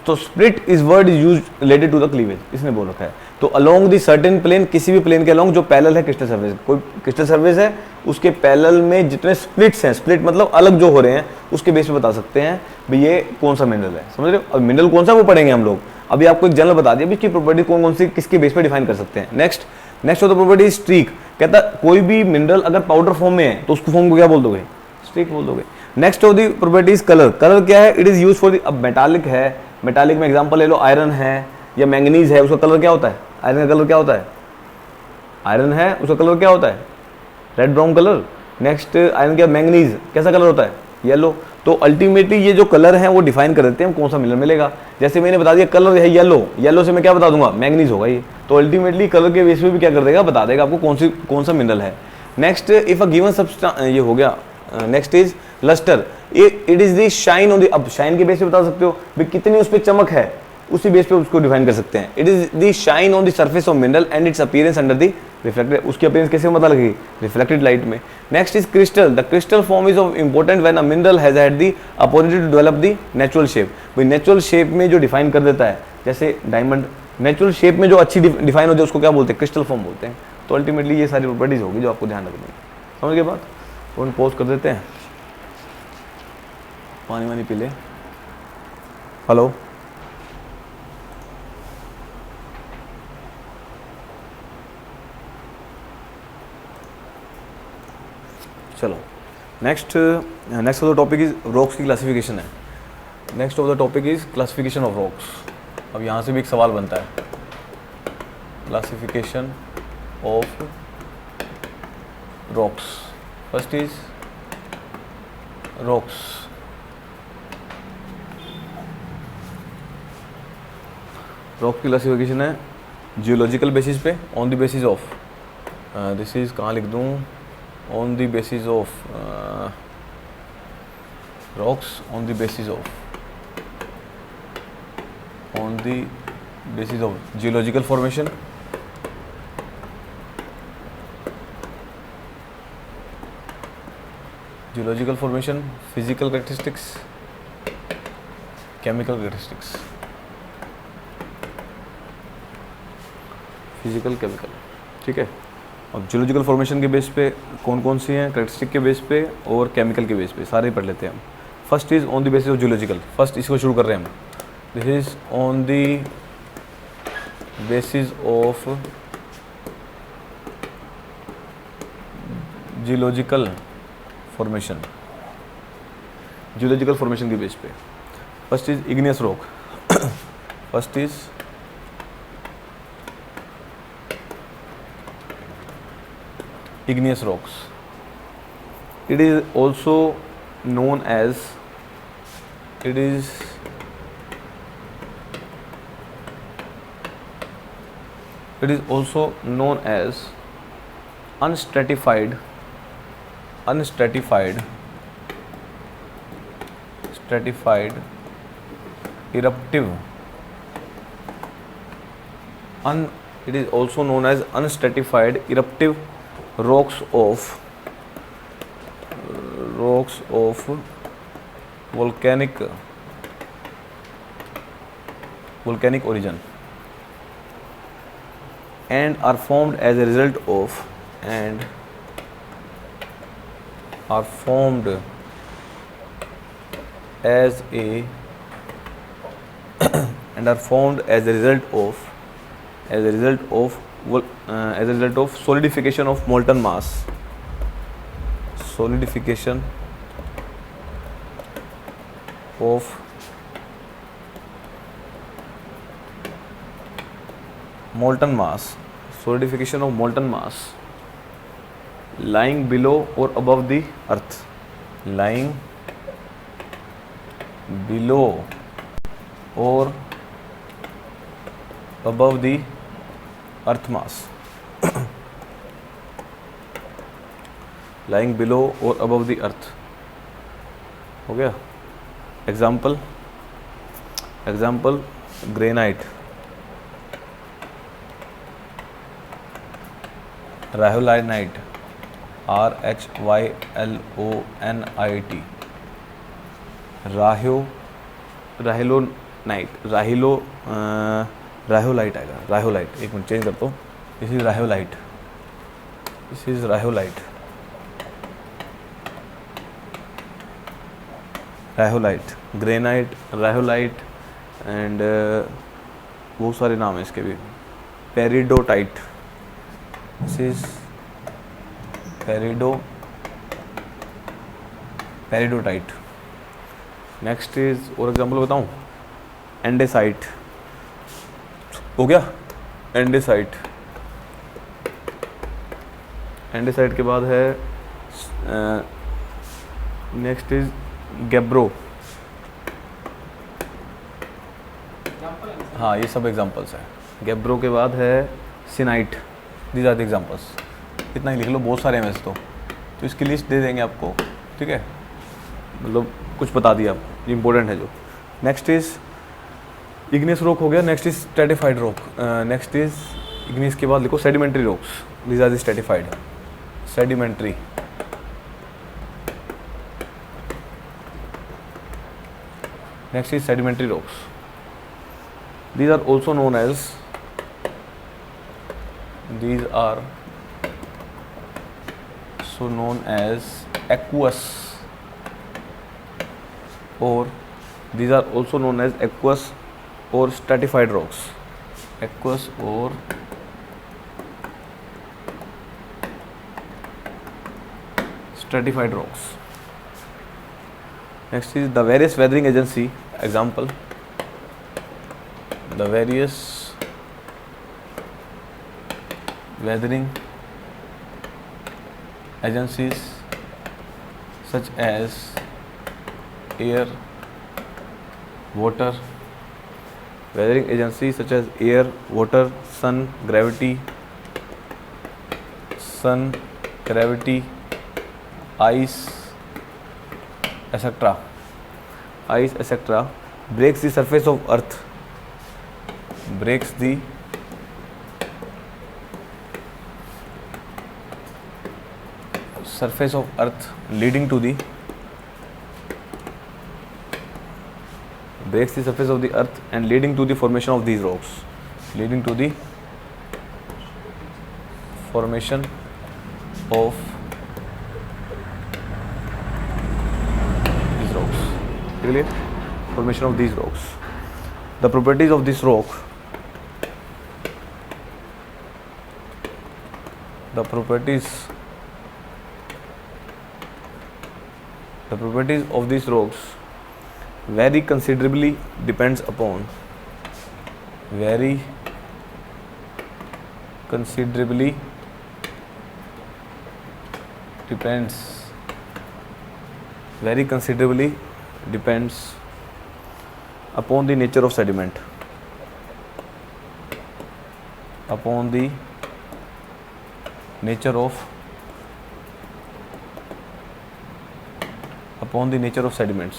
Speaker 1: तो split is word is use related to the cleavage, इसने बोल रखा है। तो अलोंग दी सर्टेन प्लेन, किसी भी प्लेन के अलोंग जो पैरेलल है क्रिस्टल सरफेस, कोई क्रिस्टल सरफेस है उसके पैरेलल में जितने स्प्लिट्स हैं, स्प्लिट मतलब अलग जो हो रहे हैं, उसके बेस पे बता सकते हैं भाई ये कौन सा मिनरल है। समझ रहे हो? अब मिनरल कौन सा वो पढ़ेंगे हम लोग। अभी आपको एक जनरल बता दिया इसकी प्रॉपर्टी कौन कौन सी किसके बेस पे डिफाइन कर सकते हैं। Next of the property streak. कहता कोई भी मिनरल अगर पाउडर फॉर्म में है तो उसको फॉर्म को क्या बोल दोगे, स्ट्रीक बोल दोगे। Next of the property is colour. Colour क्या है, it is use for the, अब मेटालिक है, मेटालिक में एग्जांपल ले लो, आयरन है या मैंगनीज है, उसका कलर क्या होता है, आयरन का कलर क्या होता है, आयरन है उसका कलर क्या होता है, red brown colour. Next iron क्या, मैंगनीज कैसा कलर होता है, येलो। तो अल्टीमेटली ये जो कलर है वो डिफाइन कर देते हैं कौन सा मिनरल मिलेगा। जैसे मैंने बता दिया कलर है येलो, येलो से मैं क्या बता दूंगा, मैंगनीज होगा ये। तो अल्टीमेटली कलर के बेस पे भी क्या कर देगा, बता देगा आपको कौन सा मिनरल है। Next if a given substance, ये हो गया। Next is luster. It is the shine on the, अब शाइन के बेस पे बता सकते हो भाई कितनी उस पर चमक है, उसी बेस पे उसको डिफाइन कर सकते हैं। It is the shine on the surface of mineral and its appearance under the reflected, उसकी अपीयरेंस कैसे पता लगेगी, रिफ्लेक्टेड लाइट में। Next is crystal. The crystal form is of important when a mineral has had the opportunity to develop the natural shape. भाई natural shape में जो define कर देता है, जैसे डायमंड नेचुरल शेप में जो अच्छी डिफाइन होती है उसको क्या बोलते हैं, क्रिस्टल फॉर्म बोलते हैं। तो अल्टीमेटली ये सारी प्रॉपर्टीज होगी जो आपको ध्यान रखनी है। समझ गए बात? फोन पॉज कर देते हैं, पानी वानी पी ले। हेलो, चलो next of the topic is rocks की क्लासिफिकेशन है। Next of the topic is classification of rocks. अब यहाँ से भी एक सवाल बनता है, classification of rocks. First is rocks. Rock की क्लासिफिकेशन है जियोलॉजिकल बेसिस पे, on the basis of, this is कहाँ लिख दूँ, on the basis of rocks on the basis of geological formation, physical characteristics, chemical characteristics, physical chemical, ठीक है। अब geological formation के बेस पे कौन कौन सी हैं, कैरेक्टरिस्टिक के बेस पे और केमिकल के बेस पे, सारे पढ़ लेते हैं हम। First is on the basis of geological. First इसको शुरू कर रहे हैं हम। This is on the basis of geological formation, geological formation के बेस पे। First is igneous rock. First is igneous rocks. It is also known as unstratified eruptive. It is also known as unstratified eruptive rocks of volcanic origin and are formed as a result of as a result of solidification of molten mass, solidification of molten mass lying below or above the earth, lying below or above the earth mass, lying below or above the earth. हो गया. Example granite, राह्योलाइट, RHYLONIT, राह्योलाइट आएगा. राह्योलाइट, एक minute change करता हूँ. This is राह्योलाइट, granite, राह्योलाइट and बहुत सारे नाम है इसके भी. Peridotite, this is peridotite. Next is, और एग्जांपल बताऊं, एंडेसाइट. हो गया एंडेसाइट. के बाद है नेक्स्ट इज गैब्रो. हाँ, ये सब एग्जांपल्स हैं. गैब्रो के बाद है syenite. These are the examples. इतना ही लिख लो, बहुत सारे हैं वैसे तो इसकी लिस्ट दे देंगे आपको. ठीक है, मतलब कुछ बता दिया आप, ये इंपॉर्टेंट है जो. नेक्स्ट इज इग्नियस रॉक हो गया. Next is stratified rock. Next is igneous के बाद लिखो sedimentary rocks. These are the stratified. Sedimentary, next is sedimentary rocks. These are also known as aqueous, or these are also known as aqueous or stratified rocks. Aqueous or stratified rocks. Next is the various weathering agency. Example, the various weathering agencies such as air, water, weathering agencies such as air, water, sun, gravity, ice, etc. breaks the surface of earth, breaks the surface of earth leading to the breaks the surface of the earth and leading to the formation of these rocks, leading to the formation of these rocks. Clear? Formation of these rocks. The properties of this rock. The properties of these rocks vary considerably, depends upon very considerably depends upon the nature of sediment, upon the nature of sediments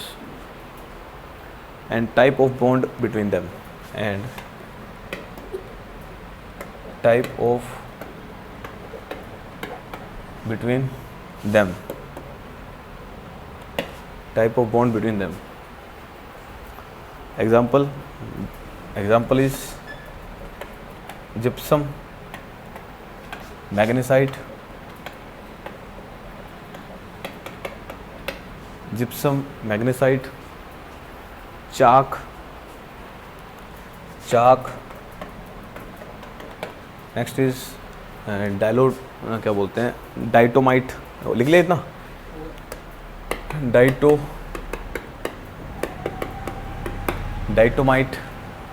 Speaker 1: and type of bond between them, and type of bond between them. Example is gypsum, magnesite, chalk. Next is क्या बोलते हैं, डाइटोमाइट. लिख ले इतना, डाइटोमाइट.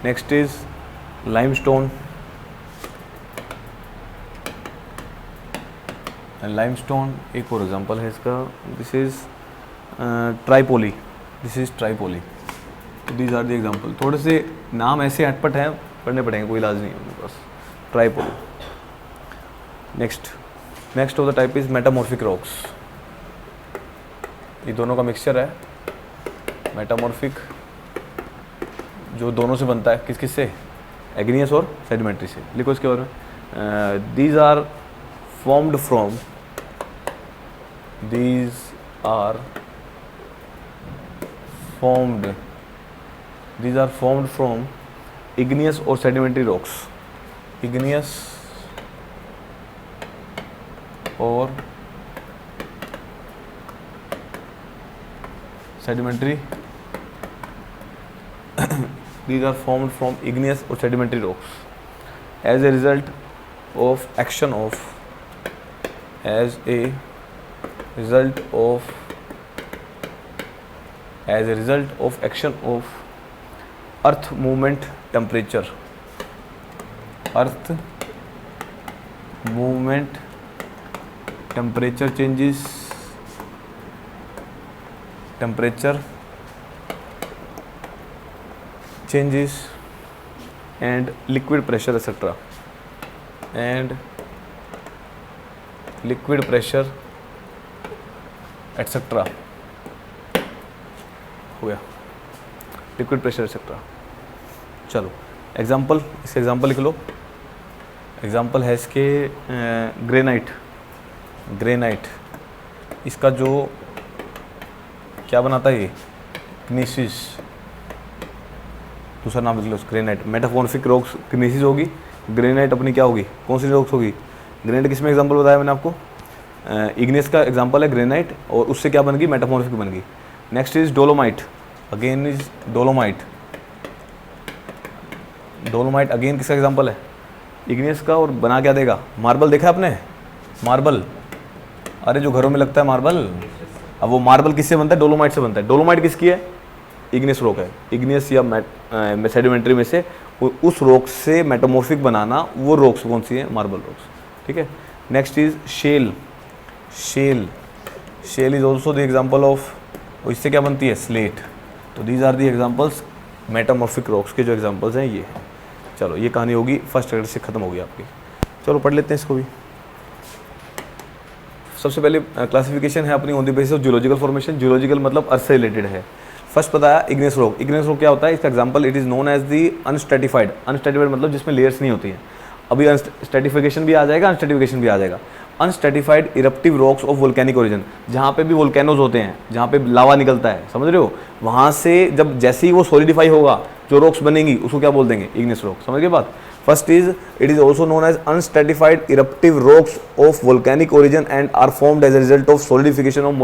Speaker 1: Next is limestone. एक और example है इसका. This is tripoli. These are the example. थोड़े से नाम ऐसे अटपट हैं, पढ़ने पड़ेंगे, कोई इलाज नहीं है उनके पास। Tripoli. Next of the type is metamorphic rocks. ये दोनों का मिक्सचर है, मेटामॉर्फिक, जो दोनों से बनता है, किस किस से, एग्नियस और सेडिमेंट्री से। लिखो इसके बारे में, these are formed from igneous or sedimentary rocks, igneous or sedimentary these are formed from igneous or sedimentary rocks as a result of action of action of earth movement temperature, earth movement temperature changes, and liquid pressure etc. हो गया, liquid pressure etcetera. चलो example, इसके example लिख लो। Example है इसके granite, इसका जो क्या बनाता है ये, ग्नेसिस, दूसरा नाम लिख लो ग्रेनाइट। मेटामॉर्फिक रॉक्स ग्नेसिस होगी, ग्रेनाइट अपनी क्या होगी, कौन सी रॉक्स होगी। ग्रेनाइट किसमें एग्जाम्पल बताया मैंने आपको, इग्नेस का एग्जाम्पल है ग्रेनाइट, और उससे क्या बन गई, मेटामॉर्फिक बन गई। Next is dolomite, again is dolomite again किसका एग्जाम्पल है, इग्नेस का, और बना क्या देगा, मार्बल। देखा आपने मार्बल, अरे जो घरों में लगता है मार्बल, अब वो मार्बल किससे बनता है, डोलोमाइट से बनता है। डोलोमाइट किसकी है, इग्नेस रॉक है। इग्नेस या सेडिमेंट्री में से उस रॉक से मेटामॉर्फिक बनाना, वो रॉक्स कौन सी है, मार्बल रॉक्स, ठीक है। Next is shale is also the example of, इससे क्या बनती है, स्लेट। तो these are the examples metamorphic rocks के जो एग्जाम्पल्स हैं ये। चलो ये कहानी होगी फर्स्ट चैप्टर से ख़त्म होगी आपकी। चलो पढ़ लेते हैं इसको भी। सबसे पहले क्लासिफिकेशन है अपनी on the basis of geological formation. Geological मतलब अर्थ से रिलेटेड है। फर्स्ट बताया इग्नेस रॉक। इग्नेस रॉक क्या होता है, इसका example it is known as the unstratified. Unstratified मतलब जिसमें लेयर्स नहीं होती हैं। अभी स्ट्रेटिफिकेशन भी आ जाएगा, अनस्ट्रेटिफिकेशन भी आ जाएगा। Unstratified eruptive rocks of volcanic origin, जहाँ पे भी वोल्केनोज होते हैं, जहाँ पे लावा निकलता है, समझ रहे हो, वहाँ से जब जैसे ही वो सॉलिडिफाई होगा, जो रॉक्स बनेंगी उसको क्या बोल देंगे, इग्नेस रॉक। समझ गए बात। First is it is also known as unstratified eruptive rocks of volcanic origin and are formed as a result of solidification of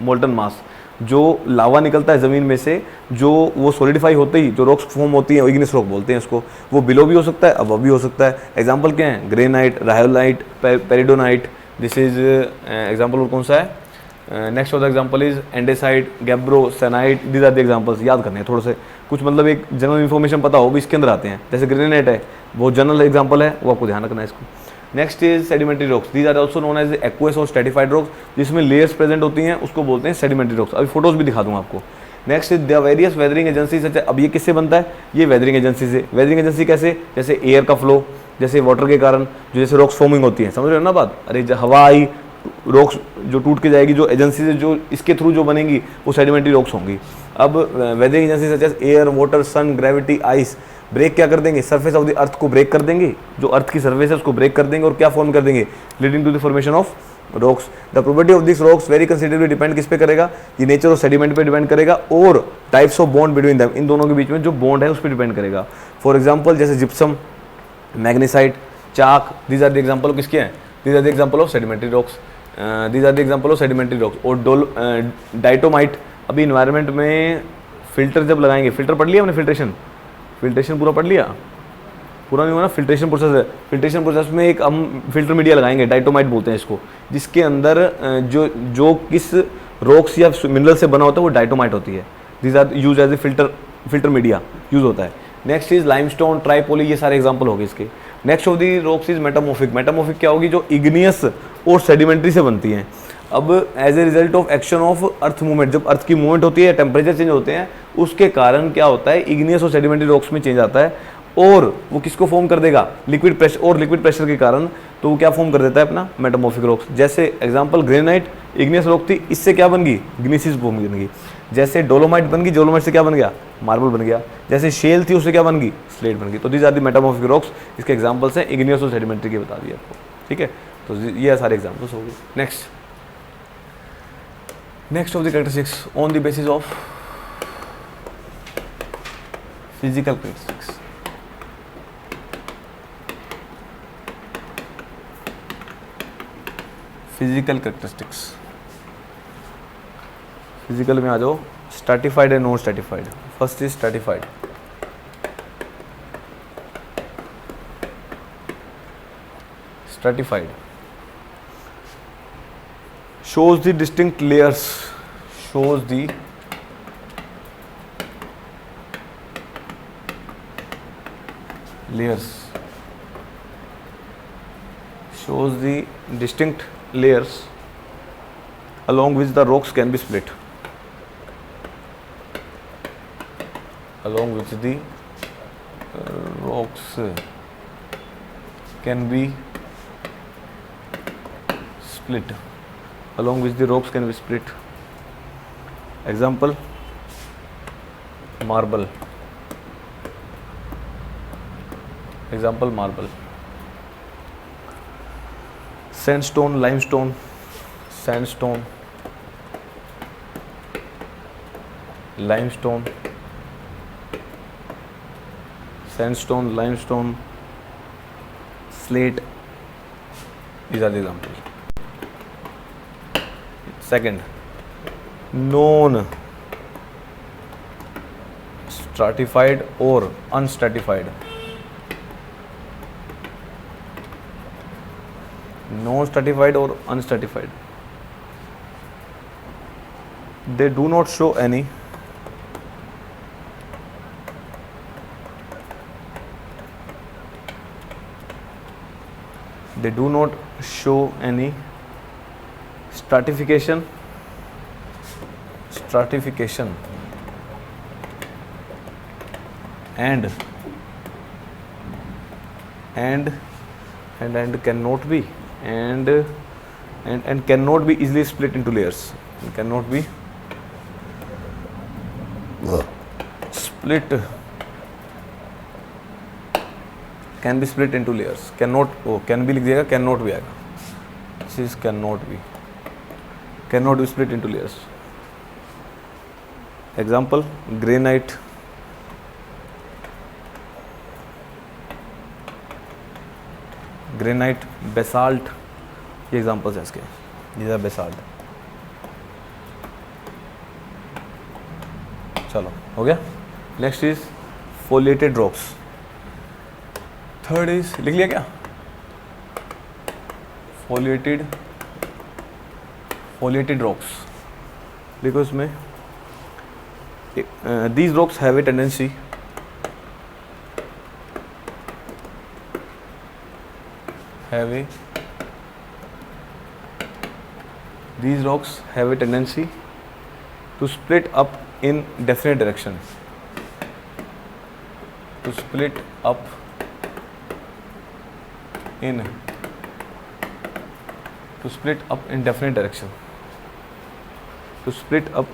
Speaker 1: molten mass. जो लावा निकलता है ज़मीन में से, जो वो सॉलिडिफाई होते ही जो रॉक्स फॉर्म होती हैं, इग्नेस रॉक बोलते हैं इसको। वो बिलो भी हो सकता है, अबव भी हो सकता है। एग्जाम्पल क्या है, granite, rhyolite, peridotite. This is example कौन सा है। Next of the example is andesite, gabbro, syenite. These are the examples. याद करने हैं थोड़े से, कुछ मतलब एक जनरल इन्फॉर्मेशन पता हो भी इसके अंदर आते हैं। जैसे ग्रेनाइट है, बहुत जनरल एग्जाम्पल है, वो आपको ध्यान रखना है इसको। Next is sedimentary rocks. These are also known as aqueous और स्ट्रेटिफाइड रॉक्स, जिसमें लेयर्स प्रेजेंट होती हैं, उसको बोलते हैं सेडिमेंट्री रॉक्स। अभी फोटोज भी दिखा दूंगा आपको। Next is the various weathering agencies. अच्छा, अब ये किससे बनता है, ये वेदरिंग एजेंसी से। वेदरिंग एजेंसी कैसे, जैसे एयर का फ्लो, जैसे वाटर के कारण जो जैसे रॉक्स फॉर्मिंग होती है, समझ रहे हो ना बात। अरे हवा आई, रॉक्स जो टूट के जाएगी, जो एजेंसी से जो इसके थ्रू जो बनेंगी वो सेडिमेंट्री रॉक्स होंगी। अब weathering agency such as air, water, sun, gravity, ice break क्या कर देंगे, सरफेस ऑफ द अर्थ को ब्रेक कर देंगे। जो अर्थ की सरफेस है उसको ब्रेक कर देंगे और क्या फॉर्म कर देंगे, leading to the formation of rocks. The property of this rocks very considerably depend किस पे करेगा, ये नेचर ऑफ सेडिमेंट पे डिपेंड करेगा, और types of bond between them, इन दोनों के बीच में जो बॉन्ड है उस पर डिपेंड करेगा। फॉर एग्जाम्पल जैसे gypsum, magnesite, chalk, these are the example किसके हैं, these are the example of sedimentary rocks. These are the example of sedimentary rocks. और डाइटोमाइट, अभी इन्वायरमेंट में फिल्टर जब लगाएंगे, फिल्टर पढ़ लिया हमने, फिल्ट्रेशन पूरा पढ़ लिया, पूरा नहीं हुआ ना। फिल्ट्रेशन प्रोसेस है, फिल्ट्रेशन प्रोसेस में एक हम फिल्टर मीडिया लगाएंगे, डाइटोमाइट बोलते हैं इसको, जिसके अंदर जो किस रॉक्स या मिनरल से बना होता है वो डाइटोमाइट होती है। This are use as a filter media use होता है। नेक्स्ट इज लाइमस्टोन, ट्राइपोली, ये सारे एग्जाम्पल हो गए इसके। Next of the rocks is metamorphic. Metamorphic क्या होगी, जो इग्नियस और सेडिमेंट्री से बनती हैं। अब as a result of action of earth movement, जब अर्थ की मूवमेंट होती है, टेम्परेचर चेंज होते हैं, उसके कारण क्या होता है, इग्नियस और सेडिमेंट्री रॉक्स में चेंज आता है, और वो किसको फॉर्म कर देगा, लिक्विड प्रेशर, और लिक्विड प्रेशर के कारण तो वो क्या फॉर्म कर देता है अपना मेटामॉर्फिक रॉक्स। जैसे एग्जांपल ग्रेनाइट इग्नियस रॉक थी, इससे क्या बन गई, ग्नीसिस बन गई। जैसे डोलोमाइट बन गई, डोलोमाइट से क्या बन गया, मार्बल बन गया। जैसे शेल थी, उससे क्या बन गई, स्लेट बन गई। तो these are the metamorphic rocks, इसके एग्जांपल्स हैं, इग्नियस और सेडिमेंट्री के बता दिए आपको, ठीक है। तो ये सारे एग्जांपल्स हो गए। Next of the characteristics on the basis of physical characteristics. Physical characteristics, physical में आ जाओ, stratified and non stratified. First is stratified. Stratified shows the distinct layers, shows the layers, shows the distinct layers along which the rocks can be split, along which the rocks can be split, along which the rocks can be split. Example, marble. Example, marble. Sandstone, limestone, sandstone, limestone, sandstone, limestone, slate. These are the examples. Second, non stratified or unstratified. Non stratified or unstratified. They do not show any stratification and cannot be and cannot be easily split into layers. Cannot be split, can be split into layers. Cannot, can be लिख दिएगा, cannot भी आएगा. This is cannot be split into layers. Example, granite, basalt. ये examples हैं इसके, ये basalt. चलो हो गया। Next is foliated rocks. Third is, लिख लिया क्या, फोलिएटेड रॉक्स। देखो इसमें these rocks have a tendency these rocks have a tendency to split up in definite direction, to split up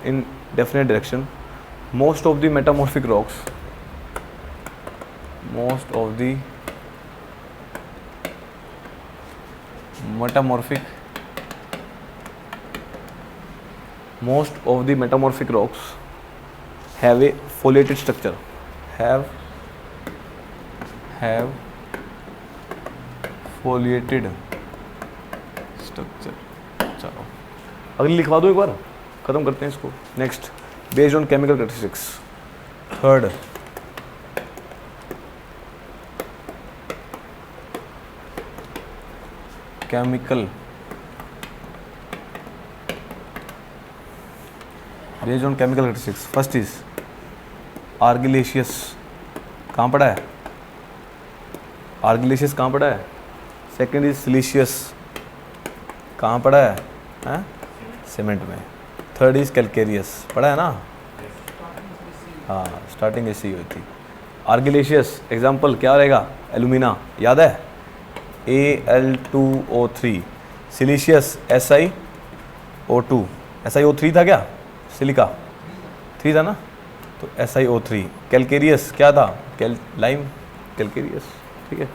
Speaker 1: in definite direction. Most of the metamorphic rocks, most of the metamorphic rocks have a foliated structure, have foliated structure। चलो अगली लिखवा दो, एक बार खत्म करते हैं इसको। Next, based on chemical characteristics. Third, chemical, based on chemical characteristics. First is argillaceous, कहाँ पड़ा है, argillaceous कहाँ पड़ा है। सेकेंड इज सिलिशियस, कहाँ पड़ा है, सीमेंट में। थर्ड इज कैलकेरियस, पढ़ा है ना, हाँ स्टार्टिंग ऐसी हुई थी। आर्गिलेशियस एग्जाम्पल क्या रहेगा, एलुमिना, याद है, Al2O3, सिलिशियस SiO2, SiO3 था क्या, सिलिका 3 था ना, तो SiO3, कैलकेरियस क्या था, लाइम, कैलकेरियस, ठीक है।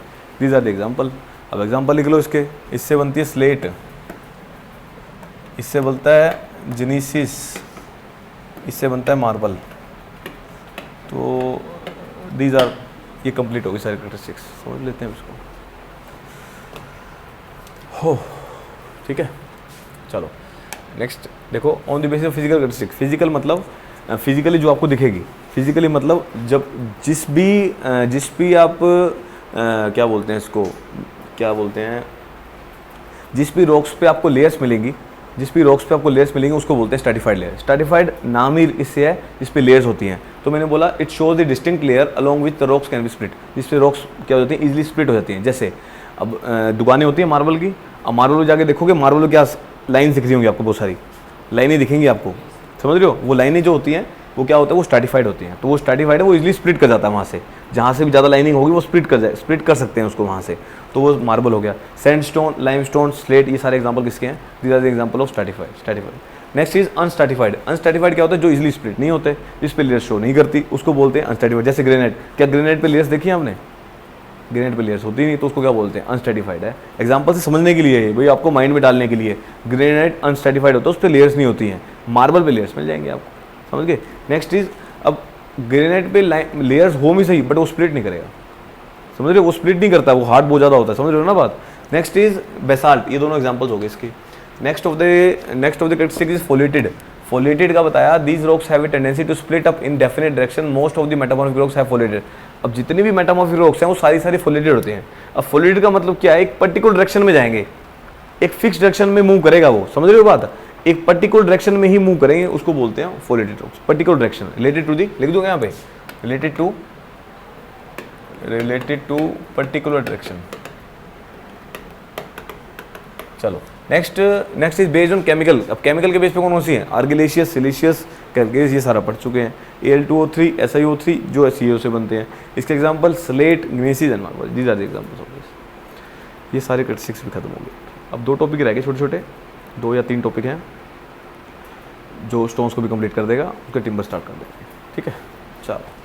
Speaker 1: These are the example. अब एग्जाम्पल लिख लो इसके, इससे बनती है स्लेट, इससे बनता है जेनेसिस, इससे बनता है मार्बल। तो दीज आर, ये कंप्लीट होगी सारी कैरेक्टरिस्टिक्स, समझ लेते हैं इसको, हो ठीक है। चलो नेक्स्ट देखो, on the basis of physical characteristics. Physical मतलब फिजिकली जो आपको दिखेगी, फिजिकली मतलब जब जिस भी आप क्या बोलते हैं इसको, क्या बोलते हैं, जिस भी रॉक्स पे आपको लेयर्स मिलेंगी, उसको बोलते हैं स्ट्रैटिफाइड लेयर। स्ट्रैटिफाइड नाम ही इससे है, जिस पे लेयर्स होती हैं। तो मैंने बोला it shows the distinct layer along with the rocks can be split, जिससे रॉक्स क्या हो जाती हैं, इजीली स्प्लिट हो जाती हैं। जैसे अब दुकानें होती हैं मार्बल की, अब मार्बल में जाके देखोगे, मार्बल में क्या लाइन दिख रही होंगी आपको, बहुत सारी लाइनें दिखेंगी आपको, समझ रहे हो। वो लाइनें जो होती हैं वो क्या होता है, वो स्ट्रैटिफाइड होती हैं। तो वो स्ट्रैटिफाइड है, वो इजीली स्प्लिट कर जाता है वहाँ से, जहाँ से भी ज़्यादा लाइनिंग होगी वो स्प्लिट कर सकते हैं उसको वहाँ से, तो वो मार्बल हो गया। सैंडस्टोन, लाइमस्टोन, स्लेट, ये सारे एग्जांपल किसके हैं, these are the example of stratified. Next is unstratified. Unstratified क्या होता है, जो इजीली स्प्लिट नहीं होते, जिस पे लेयर्स शो नहीं करती, उसको बोलते हैं अनस्ट्रैटिफाइड। जैसे ग्रेनाइट, क्या ग्रेनाइट पे लेयर्स देखी है आपने, ग्रेनाइट पे लेयर्स होती नहीं, तो उसको क्या बोलते हैं, अनस्ट्रैटिफाइड है। एग्जांपल से समझने के लिए है भाई, आपको माइंड में डालने के लिए, ग्रेनाइट अनस्ट्रैटिफाइड होता है, उस पर लेयर्स नहीं होती हैं, मार्बल पे लेयर्स मिल जाएंगे आपको, समझ गए। नेक्स्ट इज, अब ग्रेनाइट पे लेयर्स हो भी सही, बट वो स्प्लिट नहीं करेगा, समझ रहे हो, वो स्प्लिट नहीं करता, वो हार्ड बहुत ज़्यादा होता है, समझ रहे हो ना बात। नेक्स्ट इज बेसाल्ट, ये दोनों एग्जांपल्स हो गए इसके। Next of the characteristic is foliated. Foliated का बताया, these rocks have a tendency to split up in definite direction, most of the metamorphic rocks have foliated. अब जितने भी मेटामॉर्फिक रॉक्स हैं वो सारी फोलेटेड होते हैं। अब फोलेटेड का मतलब क्या है, एक पर्टिकुलर डायरेक्शन में जाएंगे, एक फिक्स डायरेक्शन में मूव करेगा वो, समझ रहे हो बात, एक पर्टिकुलर डायरेक्शन में ही मूव करेंगे, उसको बोलते हैं foliated rocks. Particular direction related to the, लिख दूंगा यहाँ पे, रिलेटेड टू पर्टिकुलर डायरेक्शन। चलो next is based on chemical. अब केमिकल के बेस पे कौन सी है, आर्गिलेशियस, सिलिशियस, कैलकेरियस, ये सारा पढ़ चुके हैं। Al2O3, SiO3 जो CO से बनते हैं। इसके example slate, gneiss and marble, these are the examples of this. ये सारे कैरेक्टरिस्टिक्स भी खत्म हो गए। अब 2 टॉपिक रह गए छोटे छोटे, 2 या 3 टॉपिक हैं जो स्टोन्स को भी कंप्लीट कर देगा, उसके टिम्बर स्टार्ट कर देंगे, ठीक है। चलो।